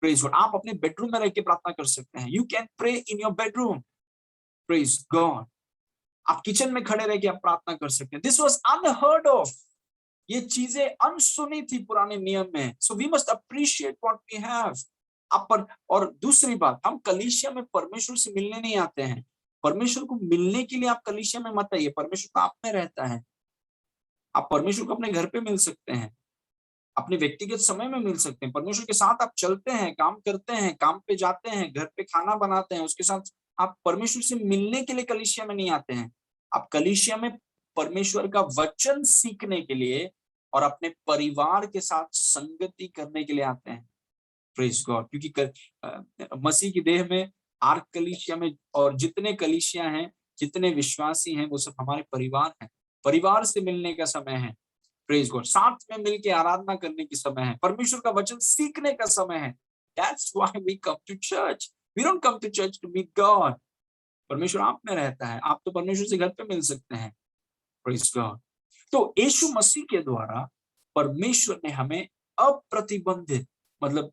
S1: Praise God. आप अपने बेडरूम में रह के प्रार्थना कर सकते हैं। You can pray in your bedroom. Praise God. आप किचन में खड़े रह के आप प्रार्थना कर सकते हैं। This was unheard of. ये चीजें अनसुनी थी पुराने नियम में। So we must appreciate what we have. और दूसरी बात, हम कलीसिया में परमेश्वर से मिलने नहीं आते हैं, परमेश्वर को मिलने के लिए आप कलीसिया में मत आइए, परमेश्वर तो आप में रहता है। आप परमेश्वर को अपने घर पे मिल सकते हैं, अपने व्यक्तिगत समय में मिल सकते हैं, परमेश्वर के साथ आप चलते हैं, काम करते हैं, काम पे जाते हैं, घर पे खाना बनाते हैं, उसके साथ आप परमेश्वर से मिलने के लिए कलीसिया में नहीं आते हैं। आप कलीसिया में परमेश्वर का वचन सीखने के लिए और अपने परिवार के साथ संगति करने के लिए आते हैं। Praise God. क्योंकि मसीह की देह में आर्क कलीसिया में और जितने कलीसिया हैं, जितने विश्वासी हैं, वो सब हमारे परिवार हैं। परिवार से मिलने का समय है। Praise God. साथ में मिलकर आराधना करने की समय है, परमेश्वर का वचन सीखने का समय है। That's why we come to church. We don't come to church to meet God. परमेश्वर आप में रहता है, आप तो परमेश्वर से घर पे मिल सकते हैं। Praise God. तो यीशु मसीह के द्वारा परमेश्वर ने हमें अप्रतिबंधित, मतलब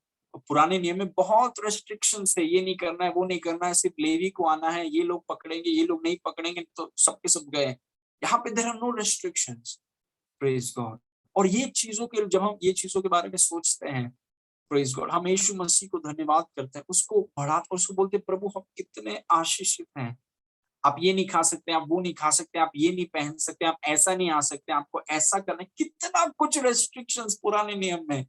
S1: पुराने नियम में बहुत रेस्ट्रिक्शन है, ये नहीं करना है, वो नहीं करना है, सिर्फ लेवी को आना है, ये लोग पकड़ेंगे, ये लोग नहीं पकड़ेंगे तो सबके सब गए। यहाँ पे there are no restrictions. Praise God. और ये चीजों के, जब हम ये चीजों के बारे में सोचते हैं, प्रेज गॉड, हम यीशु मसीह को धन्यवाद करते हैं, उसको बढ़ाते, उसको बोलते हैं प्रभु हम कितने आशीषित हैं। आप ये नहीं खा सकते, आप वो नहीं खा सकते, आप ये नहीं पहन सकते, आप ऐसा नहीं आ सकते, आपको ऐसा करना है। कितना कुछ रेस्ट्रिक्शंस पुराने नियम में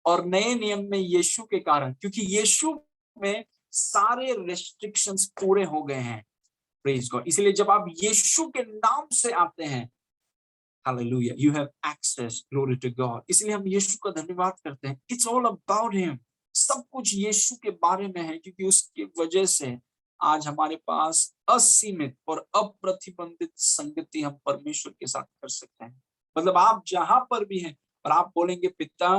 S1: और नए नियम में यीशु के कारण, क्योंकि यीशु में सारे रेस्ट्रिक्शंस पूरे हो गए हैं। Praise God. इसलिए जब आप यीशु के नाम से आते हैं, hallelujah, you have access, glory to God. इसलिए हम यीशु का धन्यवाद करते हैं। It's all about him. सब कुछ यीशु के बारे में है, क्योंकि उसकी वजह से आज हमारे पास असीमित और अप्रतिबंधित संगति हम परमेश्वर के साथ कर सकते हैं। मतलब आप जहां पर भी हैं और आप बोलेंगे पिता,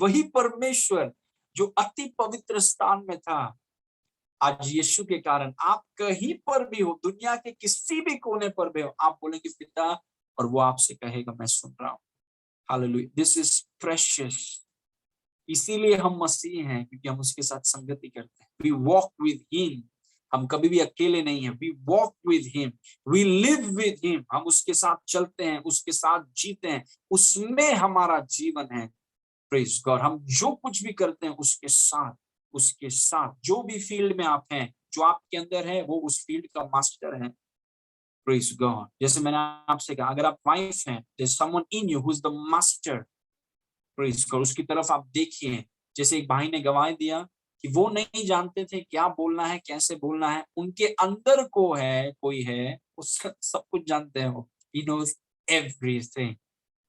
S1: वही परमेश्वर जो अति पवित्र स्थान में था, आज यीशु के कारण आप कहीं पर भी हो, दुनिया के किसी भी कोने पर भी हो, आप बोलेंगे पिता, और वो आपसे कहेगा मैं सुन रहा हूँ। Hallelujah, this is precious. इसीलिए हम मसीह हैं, क्योंकि हम उसके साथ संगति करते हैं। We walk with him. हम कभी भी अकेले नहीं है। We walk with him, we live with him. हम उसके साथ चलते हैं, उसके साथ जीते हैं, उसमें हमारा जीवन है। Praise God. हम जो कुछ भी करते हैं उसके साथ जो भी फील्ड में आप हैं, जो आपके अंदर है, वो उस फील्ड का मास्टर है। Praise God. जैसे मैंने आपसे कहा, अगर आप वाइफ हैं, there's someone in you who is the master। Praise God. उसकी तरफ आप देखिए। जैसे एक भाई ने गवाही दिया कि वो नहीं जानते थे क्या बोलना है, कैसे बोलना है, उनके अंदर को है, कोई है, उसका सब कुछ जानते हैं वो। He knows everything।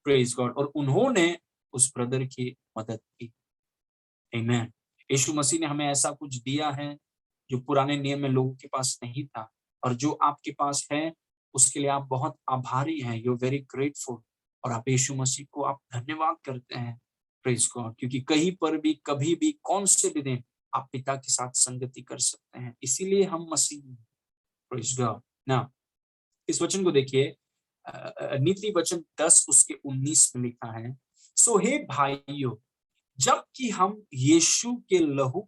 S1: Praise God. और उन्होंने उस ब्रदर की मदद की। आमीन। यीशु मसीह ने हमें ऐसा कुछ दिया है जो पुराने नियम में लोगों के पास नहीं था, और जो आपके पास है उसके लिए आप बहुत आभारी हैं। You are very grateful. और आप यीशु मसीह को आप धन्यवाद करते हैं। Praise God. क्योंकि कहीं पर भी, कभी भी, कौन से भी दिन आप पिता के साथ संगति कर सकते हैं। इसीलिए हम मसीह हैं। Praise God. ना इस वचन को देखिए, नीति वचन 10 उसके 19 में लिखा है, सो हे भाइयों, जबकि हम यीशु के लहू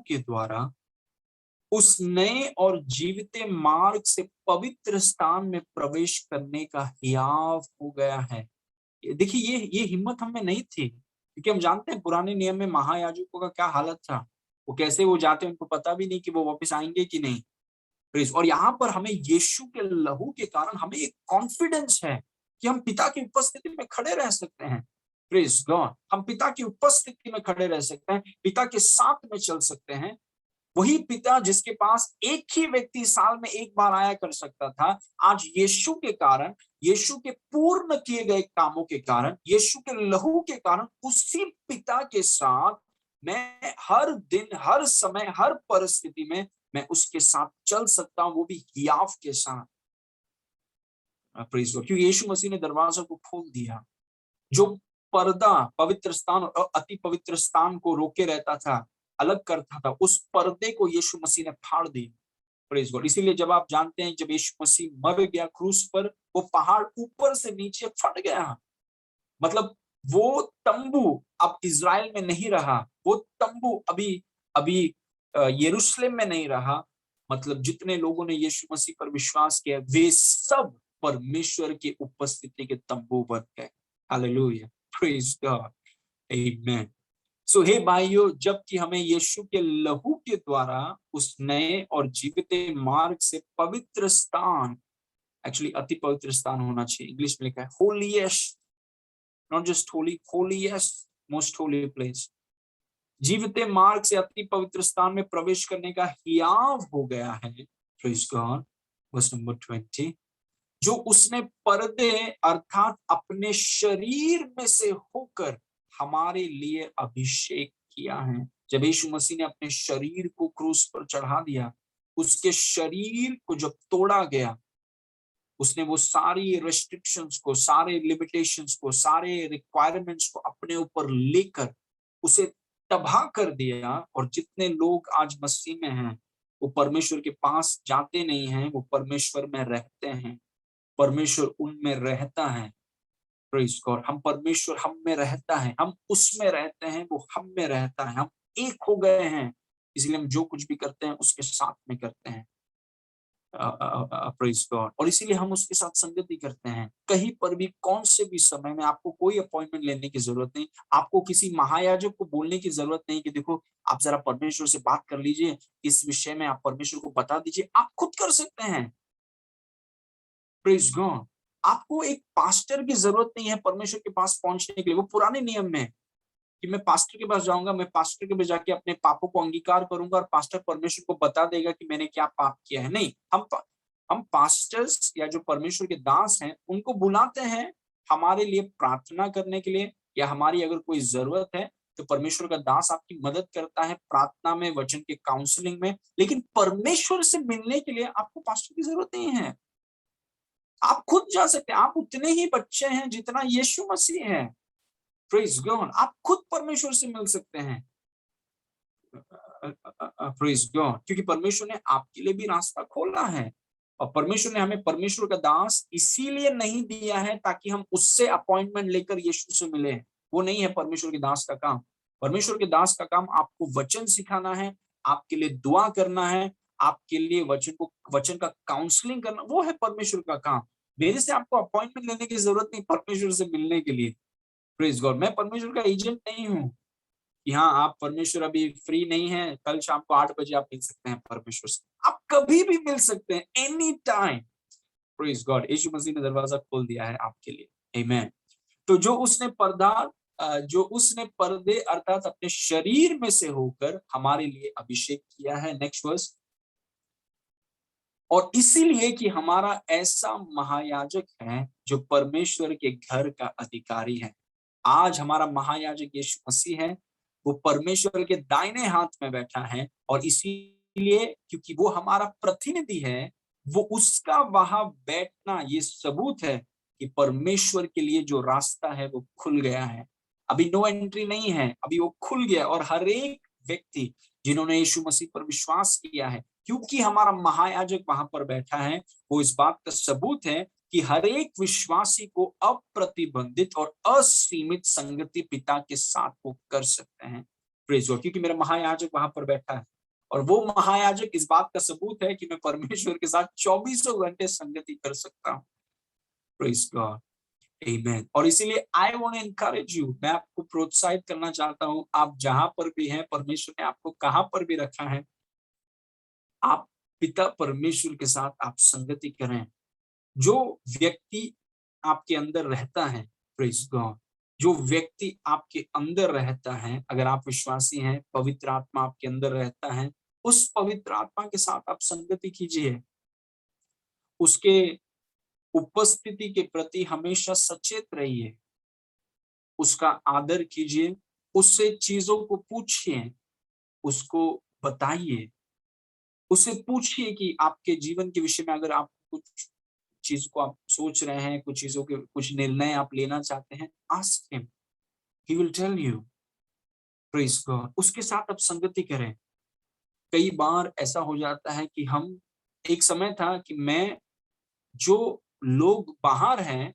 S1: के द्वारा उस नए और जीविते मार्ग से पवित्र स्थान में प्रवेश करने का हियाव हो गया है। देखिए, ये हिम्मत हमें नहीं थी, क्योंकि हम जानते हैं पुराने नियम में महायाजकों का क्या हालत था। वो कैसे वो जाते, उनको पता भी नहीं कि वो वापस आएंगे कि नहीं। और यहाँ पर हमें यीशु के लहू के कारण हमें एक कॉन्फिडेंस है कि हम पिता की उपस्थिति में खड़े रह सकते हैं। Praise God. हम पिता की उपस्थिति में खड़े रह सकते हैं, पिता के साथ में चल सकते हैं। वही पिता जिसके पास एक ही व्यक्ति साल में एक बार आया कर सकता था, आज यीशु के कारण, यीशु के पूर्ण किए गए कामों के कारण, यीशु के लहू के कारण, उसी पिता के साथ मैं हर दिन, हर समय, हर परिस्थिति में मैं उसके साथ चल सकता हूं, वो भी हियाव के साथ। Praise God. क्योंकि यीशु मसीह ने दरवाजा को खोल दिया। जो पर्दा पवित्र स्थान और अति पवित्र स्थान को रोके रहता था, अलग करता था, उस पर्दे को यीशु मसीह ने फाड़ दी। Praise God. इसीलिए जब आप जानते हैं, जब यीशु मसीह मर गया क्रूस पर, वो पहाड़ ऊपर से नीचे फट गया। मतलब वो तंबू अब इज़राइल में नहीं रहा, वो तंबू अभी अभी यरूशलेम में नहीं रहा। मतलब जितने लोगों ने यीशु मसीह पर विश्वास किया, वे सब परमेश्वर की उपस्थिति के तंबू बन गए। हालेलुया, प्रेज गॉड, आमेन। सो हे भाइयों, जबकि हमें यीशु के लहू के द्वारा उस नए और जीवित मार्ग से पवित्र स्थान, एक्चुअली अति पवित्र स्थान होना चाहिए, इंग्लिश में लिखा है holiest, not just Holi, holiest, most holy place, जीवित मार्ग से अति पवित्र स्थान में प्रवेश करने का हियाव हो गया है। Praise God. वर्स नंबर 20, जो उसने पर्दे अर्थात अपने शरीर में से होकर हमारे लिए अभिषेक किया है। जब यीशु मसीह ने अपने शरीर को क्रूस पर चढ़ा दिया, उसके शरीर को जब तोड़ा गया, उसने वो सारी रेस्ट्रिक्शंस को, सारे लिमिटेशंस को, सारे रिक्वायरमेंट्स को अपने ऊपर लेकर उसे तबाह कर दिया। और जितने लोग आज मसीह में हैं, वो परमेश्वर के पास जाते नहीं हैं, वो परमेश्वर में रहते हैं, परमेश्वर उनमें रहता है। Praise God. हम परमेश्वर हम में रहता है, हम उसमें रहते हैं, वो हम में रहता है, हम एक हो गए हैं, इसलिए हम जो कुछ भी करते हैं उसके साथ में करते हैं। Praise God. और इसीलिए हम उसके साथ संगति करते हैं। कहीं पर भी, कौन से भी समय में आपको कोई अपॉइंटमेंट लेने की जरूरत नहीं, आपको किसी महायाजक को बोलने की जरूरत नहीं कि देखो आप जरा परमेश्वर से बात कर लीजिए, इस विषय में आप परमेश्वर को बता दीजिए। आप खुद कर सकते हैं। Praise God. आपको एक पास्टर की जरूरत नहीं है परमेश्वर के पास पहुंचने के लिए। वो पुराने नियम में कि मैं पास्टर के पास जाऊंगा, मैं पास्टर के पास जाके अपने पापों को अंगीकार करूंगा और पास्टर परमेश्वर को बता देगा कि मैंने क्या पाप किया है। नहीं, हम पास्टर्स या जो परमेश्वर के दास हैं उनको बुलाते हैं हमारे लिए प्रार्थना करने के लिए, या हमारी अगर कोई जरूरत है तो परमेश्वर का दास आपकी मदद करता है प्रार्थना में, वचन के काउंसलिंग में। लेकिन परमेश्वर से मिलने के लिए आपको पास्टर की जरूरत नहीं है। आप खुद जा सकते हैं। आप उतने ही बच्चे हैं जितना यीशु मसीह है। Praise God. आप खुद परमेश्वर से मिल सकते हैं। Praise God. क्योंकि परमेश्वर ने आपके लिए भी रास्ता खोला है। और परमेश्वर ने हमें परमेश्वर का दास इसीलिए नहीं दिया है ताकि हम उससे अपॉइंटमेंट लेकर यीशु से मिले। वो नहीं है परमेश्वर के दास का काम। परमेश्वर के दास का काम आपको वचन सिखाना है, आपके लिए दुआ करना है, आपके लिए वचन का काउंसलिंग करना, वो है परमेश्वर का काम। मेरे से आपको अपॉइंटमेंट लेने की जरूरत नहीं परमेश्वर से मिलने के लिए। Praise God. मैं परमेश्वर का एजेंट नहीं हूँ कि हाँ आप परमेश्वर अभी फ्री नहीं है, कल शाम को 8 बजे आप मिल सकते हैं परमेश्वर से। आप कभी भी मिल सकते हैं, any time. Praise God. Yeshu Masih ने दरवाजा खोल दिया है आपके लिए। आमीन। तो जो उसने पर्दे अर्थात अपने शरीर में से होकर हमारे लिए अभिषेक किया है। Next verse. और इसीलिए कि हमारा ऐसा महायाजक है जो परमेश्वर के घर का अधिकारी है। आज हमारा महायाजक यीशु मसीह है। वो परमेश्वर के दाहिने हाथ में बैठा है, और इसीलिए क्योंकि वो हमारा प्रतिनिधि है, वो उसका वहां बैठना ये सबूत है कि परमेश्वर के लिए जो रास्ता है वो खुल गया है। अभी नो एंट्री नहीं है, अभी वो खुल गया। और हर एक व्यक्ति जिन्होंने यीशु मसीह पर विश्वास किया है, क्योंकि हमारा महायाजक वहां पर बैठा है, वो इस बात का सबूत है कि हर एक विश्वासी को अप्रतिबंधित और असीमित संगति पिता के साथ वो कर सकते हैं। Praise God. क्योंकि मेरा महायाजक वहां पर बैठा है, और वो महायाजक इस बात का सबूत है कि मैं परमेश्वर के साथ 24 घंटे संगति कर सकता हूँ। Praise God. आमीन। और इसीलिए I want to encourage you, मैं आपको प्रोत्साहित करना चाहता हूँ, आप जहां पर भी हैं, परमेश्वर ने आपको कहां पर भी रखा है, आप पिता परमेश्वर के साथ आप संगति करें। जो व्यक्ति आपके अंदर रहता है, प्रेज गॉड, जो व्यक्ति आपके अंदर रहता है, अगर आप विश्वासी हैं, पवित्र आत्मा आपके अंदर रहता है, उस पवित्र आत्मा के साथ आप संगति कीजिए। उसके उपस्थिति के प्रति हमेशा सचेत रहिए, उसका आदर कीजिए, उससे चीजों को पूछिए, उसको बताइए, उससे पूछिए कि आपके जीवन के विषय में अगर आप कुछ चीज को आप सोच रहे हैं, कुछ चीजों के कुछ निर्णय आप लेना चाहते हैं, ask him, he will tell you. Praise God. उसके साथ आप संगति करें। कई बार ऐसा हो जाता है कि हम, एक समय था कि मैं जो लोग बाहर हैं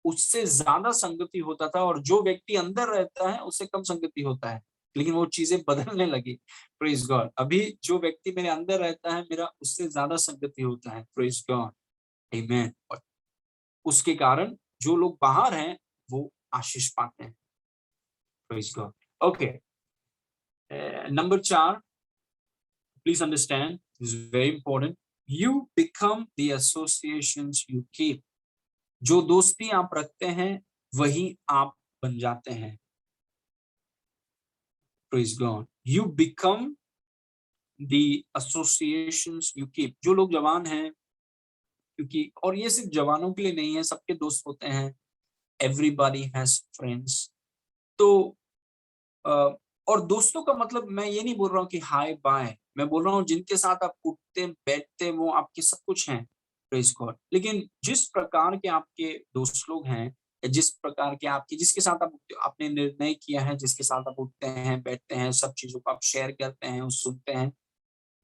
S1: उससे ज्यादा संगति होता था, और जो व्यक्ति अंदर रहता है उससे कम संगति होता है। लेकिन वो चीजें बदलने लगी। Praise God. अभी जो व्यक्ति मेरे अंदर रहता है, मेरा उससे ज्यादा संगति होता है। Praise God. आमीन। और उसके कारण जो लोग बाहर हैं वो आशीष पाते हैं। Praise God. Okay. Number 4, please understand, this is very important, you become the associations you keep. जो दोस्ती आप रखते हैं वही आप बन जाते हैं। Praise God, you become the associations you keep. जो लोग जवान हैं, क्योंकि और ये सिर्फ जवानों के लिए नहीं है, सबके दोस्त होते हैं, एवरीबॉडी हैज फ्रेंड्स। तो अ, और दोस्तों का मतलब मैं ये नहीं बोल रहा हूँ कि हाय बाय, मैं बोल रहा हूँ जिनके साथ आप उठते बैठते वो आपके सब कुछ हैं। Praise God. लेकिन जिस प्रकार के आपके दोस्त लोग हैं, या जिस प्रकार के आपके जिसके साथ आपने निर्णय किया है, जिसके साथ आप उठते हैं बैठते हैं, सब चीजों को आप शेयर करते हैं और सुनते हैं,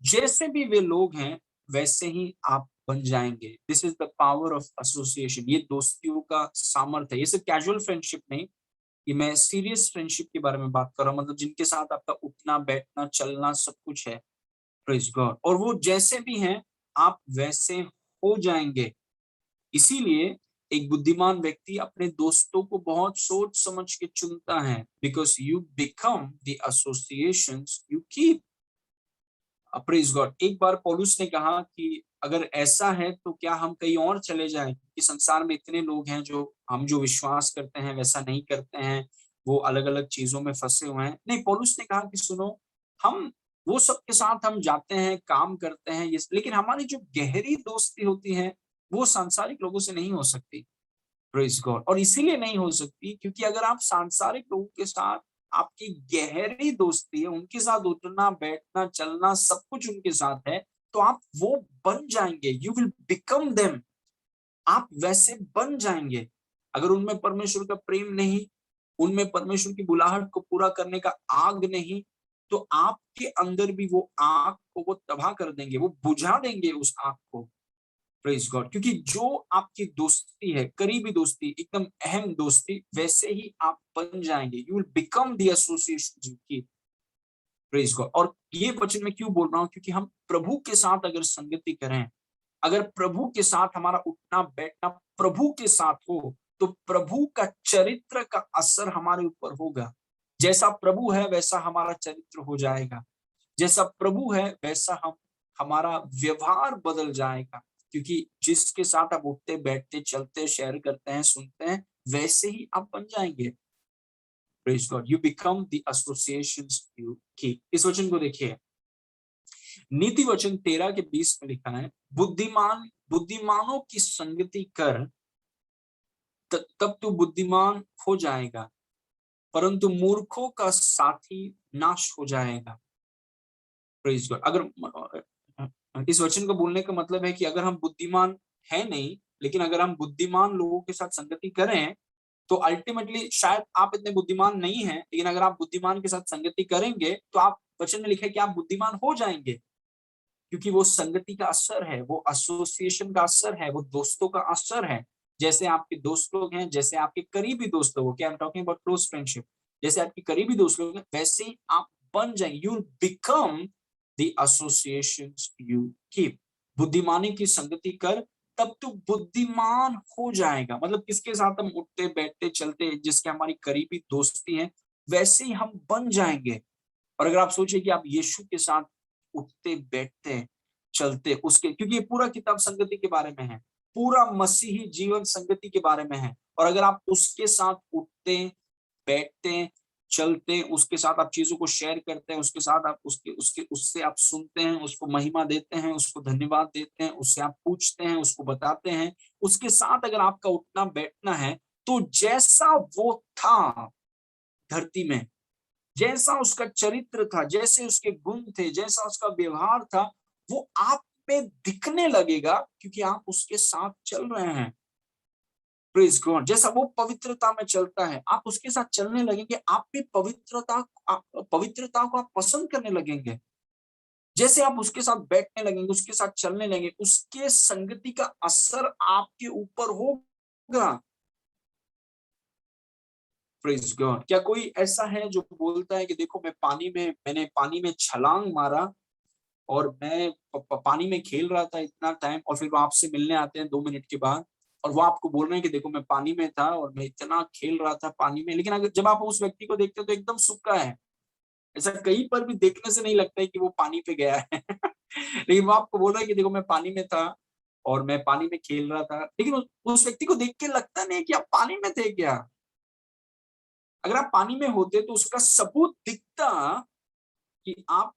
S1: जैसे भी वे लोग हैं वैसे ही आप बन जाएंगे। This is the power of association. ये दोस्तियों का सामर्थ्य है। ये सिर्फ कैजुअल फ्रेंडशिप नहीं, ये मैं सीरियस फ्रेंडशिप के बारे में बात कर रहा हूँ, मतलब जिनके साथ आपका उठना बैठना चलना सब कुछ है। Praise God. और वो जैसे भी हैं आप वैसे हो जाएंगे। इसीलिए एक बुद्धिमान व्यक्ति अपने दोस्तों को बहुत सोच समझ के चुनता है, because you become the associations you keep. Praise God. एक बार पौलुस ने कहा कि अगर ऐसा है तो क्या हम कहीं और चले जाएं, कि संसार में इतने लोग हैं जो हम जो विश्वास करते हैं वैसा नहीं करते हैं, वो अलग अलग चीजों में फंसे हुए हैं। नहीं, पौलुस ने कहा कि सुनो, हम वो सबके साथ हम जाते हैं, काम करते हैं, ये लेकिन हमारी जो गहरी दोस्ती होती है वो सांसारिक लोगों से नहीं हो सकती। Praise God. और इसीलिए नहीं हो सकती क्योंकि अगर आप सांसारिक लोगों के साथ आपकी गहरी दोस्ती है, उनके साथ उठना बैठना चलना सब कुछ उनके साथ है, तो आप वो बन जाएंगे। You will become them. आप वैसे बन जाएंगे। अगर उनमें परमेश्वर का प्रेम नहीं, उनमें परमेश्वर की बुलाहट को पूरा करने का आग नहीं, तो आपके अंदर भी वो आग को वो तबाह कर देंगे, वो बुझा देंगे उस आग को। Praise God. क्योंकि जो आपकी दोस्ती है, करीबी दोस्ती, एकदम अहम दोस्ती, वैसे ही आप बन जाएंगे। You will become the association की। Praise God. और ये वचन मैं क्यों बोल रहा हूँ, क्योंकि हम प्रभु के साथ अगर संगति करें, अगर प्रभु के साथ हमारा उठना बैठना प्रभु के साथ हो, तो प्रभु का चरित्र का असर हमारे ऊपर होगा। जैसा प्रभु है वैसा हमारा चरित्र हो जाएगा। जैसा प्रभु है वैसा हम हमारा व्यवहार बदल जाएगा। क्योंकि जिसके साथ आप उठते बैठते चलते शेयर करते हैं सुनते हैं, वैसे ही आप बन जाएंगे। Praise God. You become the associations you keep. इस वचन को देखिए, नीति वचन 13 के 20 में लिखा है, बुद्धिमानों की संगति कर, तब तू बुद्धिमान हो जाएगा, परंतु मूर्खों का साथी नाश हो जाएगा। Praise God. अगर इस वचन को बोलने का मतलब है कि अगर हम बुद्धिमान है नहीं, लेकिन अगर हम बुद्धिमान लोगों के साथ संगति करें, तो अल्टीमेटली शायद आप इतने बुद्धिमान नहीं हैं, लेकिन अगर आप बुद्धिमान के साथ संगति करेंगे तो आप, वचन में लिखा है कि आप बुद्धिमान हो जाएंगे। क्योंकि वो संगति का असर है, वो एसोसिएशन का असर है, वो दोस्तों का असर है। जैसे आपके दोस्त लोग हैं, जैसे आपके करीबी दोस्त लोग, I am talking about close friendship, जैसे आपके करीबी दोस्त लोग हैं वैसे ही आप बन जाएंगे। You become the associations you keep. बुद्धिमानी की संगति कर, तब तू बुद्धिमान हो जाएगा। मतलब किसके साथ हम उठते बैठते चलते, जिसके हमारी करीबी दोस्ती है, वैसे ही हम बन जाएंगे। और अगर आप सोचिए कि आप यीशु के साथ उठते बैठते चलते उसके, क्योंकि ये पूरा किताब संगति के बारे में है, पूरा मसीही जीवन संगति के बारे में है। और अगर आप उसके साथ उठते बैठते चलते, उसके साथ आप चीजों को शेयर करते हैं, उसके साथ आप उसके उसके उससे आप सुनते हैं, उसको महिमा देते हैं, उसको धन्यवाद देते हैं, उससे आप पूछते हैं, उसको बताते हैं, उसके साथ अगर आपका उठना बैठना है, तो जैसा वो था धरती में, जैसा उसका चरित्र था, जैसे उसके गुण थे, जैसा उसका व्यवहार था, वो आप में दिखने लगेगा, क्योंकि आप उसके साथ चल रहे हैं। Praise God. जैसा वो पवित्रता में चलता है, आप उसके साथ चलने लगेंगे, आप भी पवित्रता को आप पसंद करने लगेंगे। जैसे आप उसके साथ बैठने लगेंगे, उसके साथ चलने लगेंगे, उसके संगति का असर आपके ऊपर होगा। Praise God. क्या कोई ऐसा है जो बोलता है कि देखो मैंने पानी में छलांग मारा, और मैं पानी में खेल रहा था इतना टाइम, और फिर वो आपसे मिलने आते हैं 2 मिनट के बाद, और वो आपको बोल रहे हैं कि देखो मैं पानी में था और मैं इतना खेल रहा था पानी में, लेकिन अगर जब आप उस व्यक्ति को देखते हो तो एकदम सूखा है, ऐसा कहीं पर भी देखने से नहीं लगता है कि वो पानी पे गया है। लेकिन वो आपको बोल रहा है कि देखो मैं पानी में था और मैं पानी में खेल रहा था, लेकिन उस व्यक्ति को देख के लगता नहीं है कि आप पानी में थे क्या। अगर आप पानी में होते तो उसका सबूत दिखता कि आप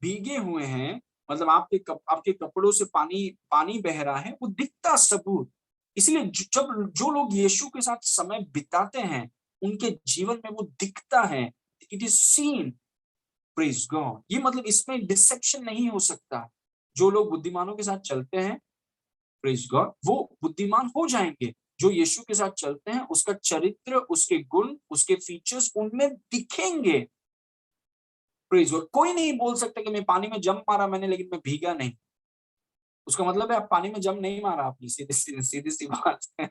S1: भीगे हुए हैं, मतलब आपके कपड़ों से पानी पानी बह रहा है, वो दिखता सबूत। इसलिए जब जो लोग यीशु के साथ समय बिताते हैं, उनके जीवन में वो दिखता है, it is seen. Praise God. ये मतलब इसमें डिसेप्शन नहीं हो सकता। जो लोग बुद्धिमानों के साथ चलते हैं, प्रेज गॉड, वो बुद्धिमान हो जाएंगे। जो यीशु के साथ चलते हैं, उसका चरित्र, उसके गुण, उसके फीचर्स उनमें दिखेंगे। Praise God. कोई नहीं बोल सकता कि मैं पानी में जंप मारा मैंने लेकिन मैं भीगा नहीं। उसका मतलब है आप पानी में जंप नहीं मारा आपने, सीधी सी बात है।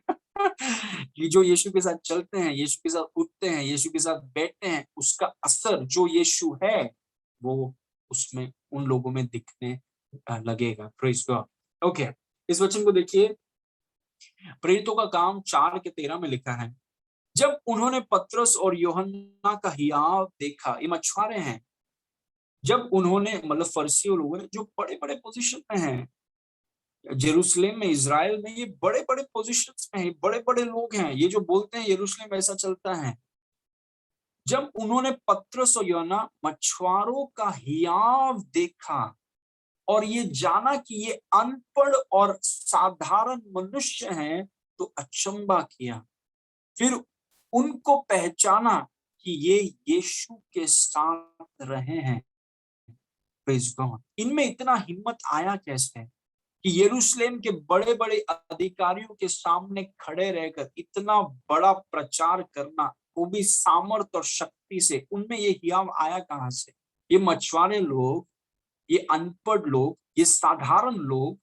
S1: कि जो यीशु के साथ चलते हैं, यीशु के साथ उठते हैं, यीशु के साथ बैठते हैं, उसका असर जो यीशु है वो उसमें उन लोगों में दिखने लगेगा। Praise God. ओके, इस वचन को देखिए, प्रेरितों का काम 4:13 में लिखा है, जब उन्होंने पतरस और यूहन्ना का हियाव देखा, ये मछुआरे हैं, जब उन्होंने मतलब फरीसियों लोगों ने जो बड़े बड़े पोजीशन में हैं, जेरूशलेम में, इज़राइल में, ये बड़े बड़े पोजीशंस में है, बड़े बड़े लोग हैं, ये जो बोलते हैं यरूशलेम ऐसा चलता है। जब उन्होंने पतरस और यूहन्ना मछुआरों का हियाव देखा और ये जाना कि ये अनपढ़ और साधारण मनुष्य हैं, तो अचंबा किया। फिर उनको पहचाना कि ये यीशु के साथ रहे हैं। Praise God. इनमें इतना हिम्मत आया कैसे कि यरूशलेम के बड़े बड़े अधिकारियों के सामने खड़े रहकर इतना बड़ा प्रचार करना, वो भी सामर्थ और शक्ति से। उनमें ये हियाव आया कहां से? ये मछुआरे लोग, ये अनपढ़ लोग, ये साधारण लोग,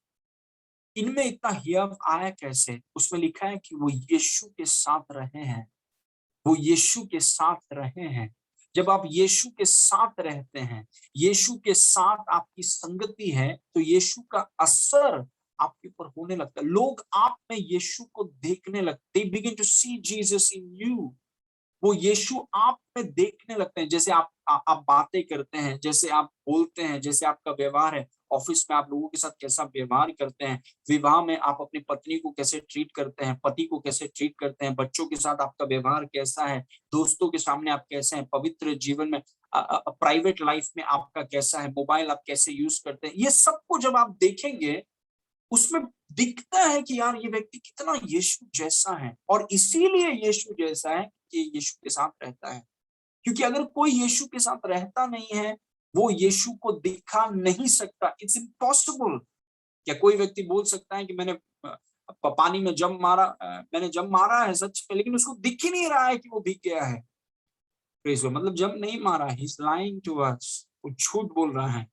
S1: इनमें इतना हियाव आया कैसे? उसमें लिखा है कि वो यीशु के साथ रहे हैं। वो यीशु के साथ रहे हैं। जब आप यीशु के साथ रहते हैं, यीशु के साथ आपकी संगति है, तो यीशु का असर आपके ऊपर होने लगता है। लोग आप में यीशु को देखने लगते, they begin to see Jesus in you। वो यीशु आप में देखने लगते हैं। जैसे आप बातें करते हैं, जैसे आप बोलते हैं, जैसे आपका व्यवहार है, ऑफिस में आप लोगों के साथ कैसा व्यवहार करते हैं, विवाह में आप अपनी पत्नी को कैसे ट्रीट करते हैं, पति को कैसे ट्रीट करते हैं, बच्चों के साथ आपका व्यवहार कैसा है, दोस्तों के सामने आप कैसे हैं, पवित्र जीवन में, प्राइवेट लाइफ में आपका कैसा है, मोबाइल आप कैसे यूज करते हैं, ये सब को जब आप देखेंगे, उसमें दिखता है कि यार ये व्यक्ति कितना यीशु जैसा है। और इसीलिए यीशु जैसा है कि यीशु के साथ रहता है। क्योंकि अगर कोई यीशु के साथ रहता नहीं है, वो यीशु को दिखा नहीं सकता। It's impossible. क्या कोई व्यक्ति बोल सकता है कि मैंने पानी में जंप मारा, मैंने जंप मारा है सच में, लेकिन उसको दिख ही नहीं रहा है कि वो भीग गया है। Praise God. मतलब जंप नहीं मारा, he is lying to us, वो झूठ बोल रहा है।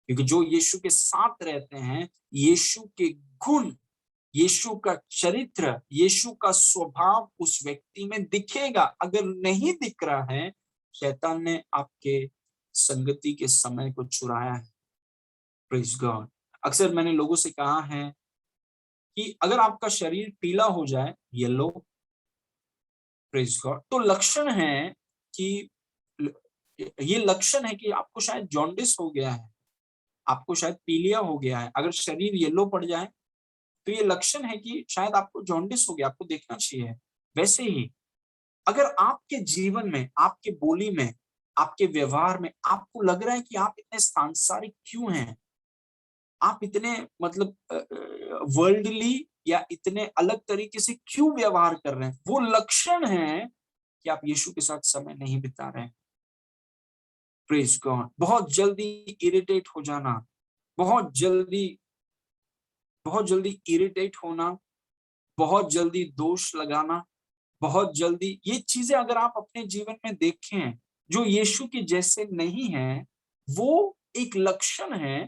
S1: क्योंकि जो यीशु के साथ रहते हैं, यीशु के गुण, यीशु का चरित्र, यीशु का स्वभाव उस व्यक्ति में दिखेगा। अगर नहीं दिख रहा है, शैतान ने आपके संगति के समय को चुराया है। Praise God. अक्सर मैंने लोगों से कहा है कि अगर आपका शरीर पीला हो जाए, येलो, प्रेज गॉड, तो लक्षण है कि ये लक्षण है कि आपको शायद जॉन्डिस हो गया है, आपको शायद पीलिया हो गया है। अगर शरीर येलो पड़ जाए तो ये लक्षण है कि शायद आपको जॉन्डिस हो गया, आपको देखना चाहिए। वैसे ही अगर आपके जीवन में, आपके बोली में, आपके व्यवहार में आपको लग रहा है कि आप इतने सांसारिक क्यों हैं, आप इतने मतलब वर्ल्डली या इतने अलग तरीके से क्यों व्यवहार कर रहे हैं, वो लक्षण है कि आप यीशु के साथ समय नहीं बिता रहे हैं। Praise God. बहुत जल्दी इरिटेट हो जाना, बहुत जल्दी बहुत जल्दी इरिटेट होना, बहुत जल्दी दोष लगाना, बहुत जल्दी, ये चीजें अगर आप अपने जीवन में देखें जो यीशु के जैसे नहीं है, वो एक लक्षण है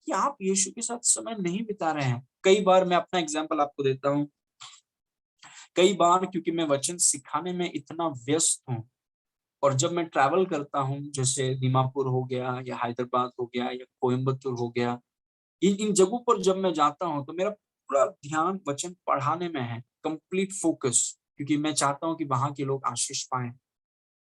S1: कि आप यीशु के साथ समय नहीं बिता रहे हैं। कई बार मैं अपना एग्जांपल आपको देता हूँ। कई बार क्योंकि मैं वचन सिखाने में इतना व्यस्त हूँ, और जब मैं ट्रैवल करता हूँ, जैसे दीमापुर हो गया या हैदराबाद हो गया या कोयम्बतूर हो गया, इन इन जगहों पर जब मैं जाता हूँ तो मेरा पूरा ध्यान वचन पढ़ाने में है, कंप्लीट फोकस, क्योंकि मैं चाहता हूँ कि वहां के लोग आशीष पाएं।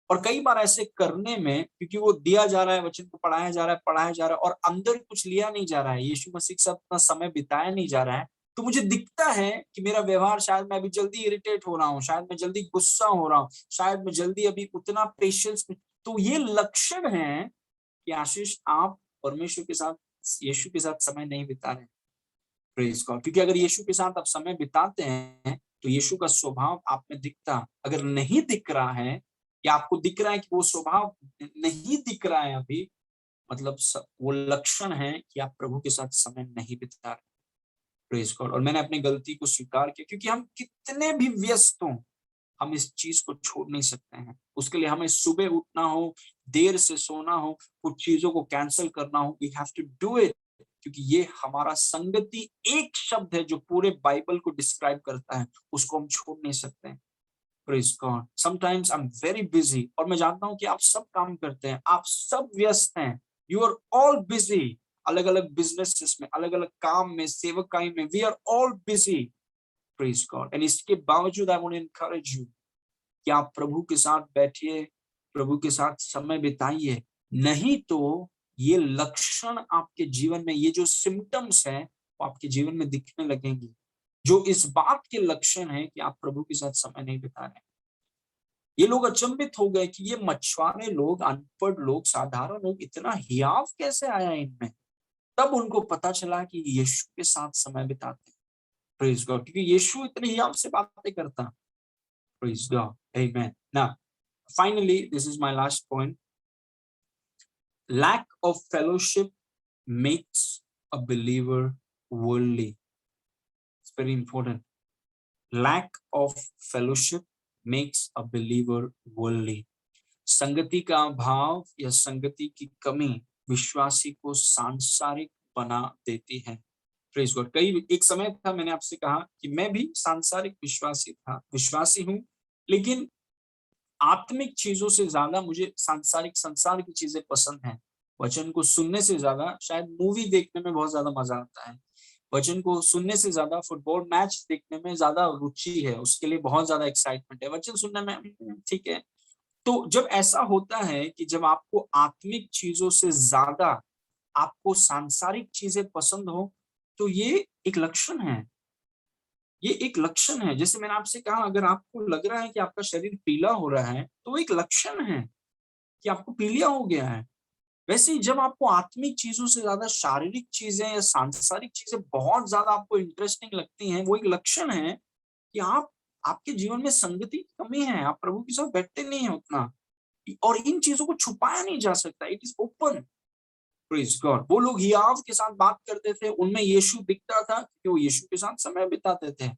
S1: और कई बार ऐसे करने में, क्योंकि वो दिया जा रहा है, वचन को पढ़ाया जा रहा है, और अंदर कुछ लिया नहीं जा रहा है, यीशु मसीह के साथ अपना समय बिताया नहीं जा रहा है, तो मुझे दिखता है कि मेरा व्यवहार, शायद मैं अभी जल्दी इरिटेट हो रहा हूँ, शायद मैं जल्दी गुस्सा हो रहा हूँ, शायद मैं जल्दी अभी उतना पेशेंस। तो ये लक्षण है कि आशीष, आप परमेश्वर के साथ, यीशु के साथ समय नहीं बिता रहे। Praise God. क्योंकि अगर यीशु के साथ आप समय बिताते हैं तो यीशु का स्वभाव आप में दिखता। अगर नहीं दिख रहा है, या आपको दिख रहा है कि वो स्वभाव नहीं दिख रहा है अभी, मतलब वो लक्षण है कि आप प्रभु के साथ समय नहीं बिता रहे। Praise God. और मैंने अपनी गलती को स्वीकार किया, क्योंकि हम कितने भी व्यस्त हों, हम इस चीज को छोड़ नहीं सकते हैं। उसके लिए हमें सुबह उठना हो, देर से सोना हो, कुछ चीजों को कैंसिल करना हो, we have to do it. क्योंकि ये हमारा संगति एक शब्द है जो पूरे बाइबल को डिस्क्राइब करता है, उसको हम छोड़ नहीं सकते हैं। Praise God. Sometimes I am very busy, और मैं जानता हूं कि आप सब काम करते हैं, आप सब व्यस्त हैं, यू आर ऑल बिजी, अलग अलग बिजनेसेस में, अलग अलग काम में, सेवकाई में, we are all busy. Praise God. And इसके बावजूद I want to encourage you कि आप प्रभु के साथ बैठिए, प्रभु के साथ समय बिताइए। नहीं तो ये लक्षण आपके जीवन में, ये जो सिम्टम्स हैं, वो आपके जीवन में दिखने लगेंगे, जो इस बात के लक्षण हैं कि आप प्रभु के साथ समय नहीं बिता रहे। ये लोग अचंभित हो गए कि ये मछुआरे लोग, अनपढ़ लोग, साधारण लोग, इतना हियाव कैसे आया इनमें। तब उनको पता चला कि यीशु के साथ समय बिताते हैं। Praise God. क्योंकि यीशु इतने हियाव से बातें करता। Praise God. Amen. Now finally, this is my last point. Lack of fellowship makes a believer worldly. It's very important. Lack of fellowship makes a believer worldly. संगति का अभाव या संगति की कमी विश्वासी को सांसारिक बना देती है। Praise God. कई एक समय था, मैंने आपसे कहा कि मैं भी सांसारिक विश्वासी हूं, लेकिन आत्मिक चीजों से ज्यादा मुझे सांसारिक, संसार की चीजें पसंद हैं। वचन को सुनने से ज्यादा शायद मूवी देखने में बहुत ज्यादा मजा आता है। वचन को सुनने से ज्यादा फुटबॉल मैच देखने में ज्यादा रुचि है, उसके लिए बहुत ज्यादा एक्साइटमेंट है। वचन सुनने में ठीक है। तो जब ऐसा होता है कि जब आपको आत्मिक चीजों से ज्यादा आपको सांसारिक चीजें पसंद हो, तो ये एक लक्षण है। ये एक लक्षण है। जैसे मैंने आपसे कहा, अगर आपको लग रहा है कि आपका शरीर पीला हो रहा है, तो वो एक लक्षण है कि आपको पीलिया हो गया है। वैसे ही जब आपको आत्मिक चीजों से ज्यादा शारीरिक चीजें या सांसारिक चीजें बहुत ज्यादा आपको इंटरेस्टिंग लगती हैं, वो एक लक्षण है कि आपके जीवन में संगति की कमी है, आप प्रभु के साथ बैठते नहीं है उतना। और इन चीजों को छुपाया नहीं जा सकता, it is open. Praise God. वो लोग हियाव के साथ बात करते थे, उनमें यीशु दिखता था कि वो यीशु के साथ समय बिताते थे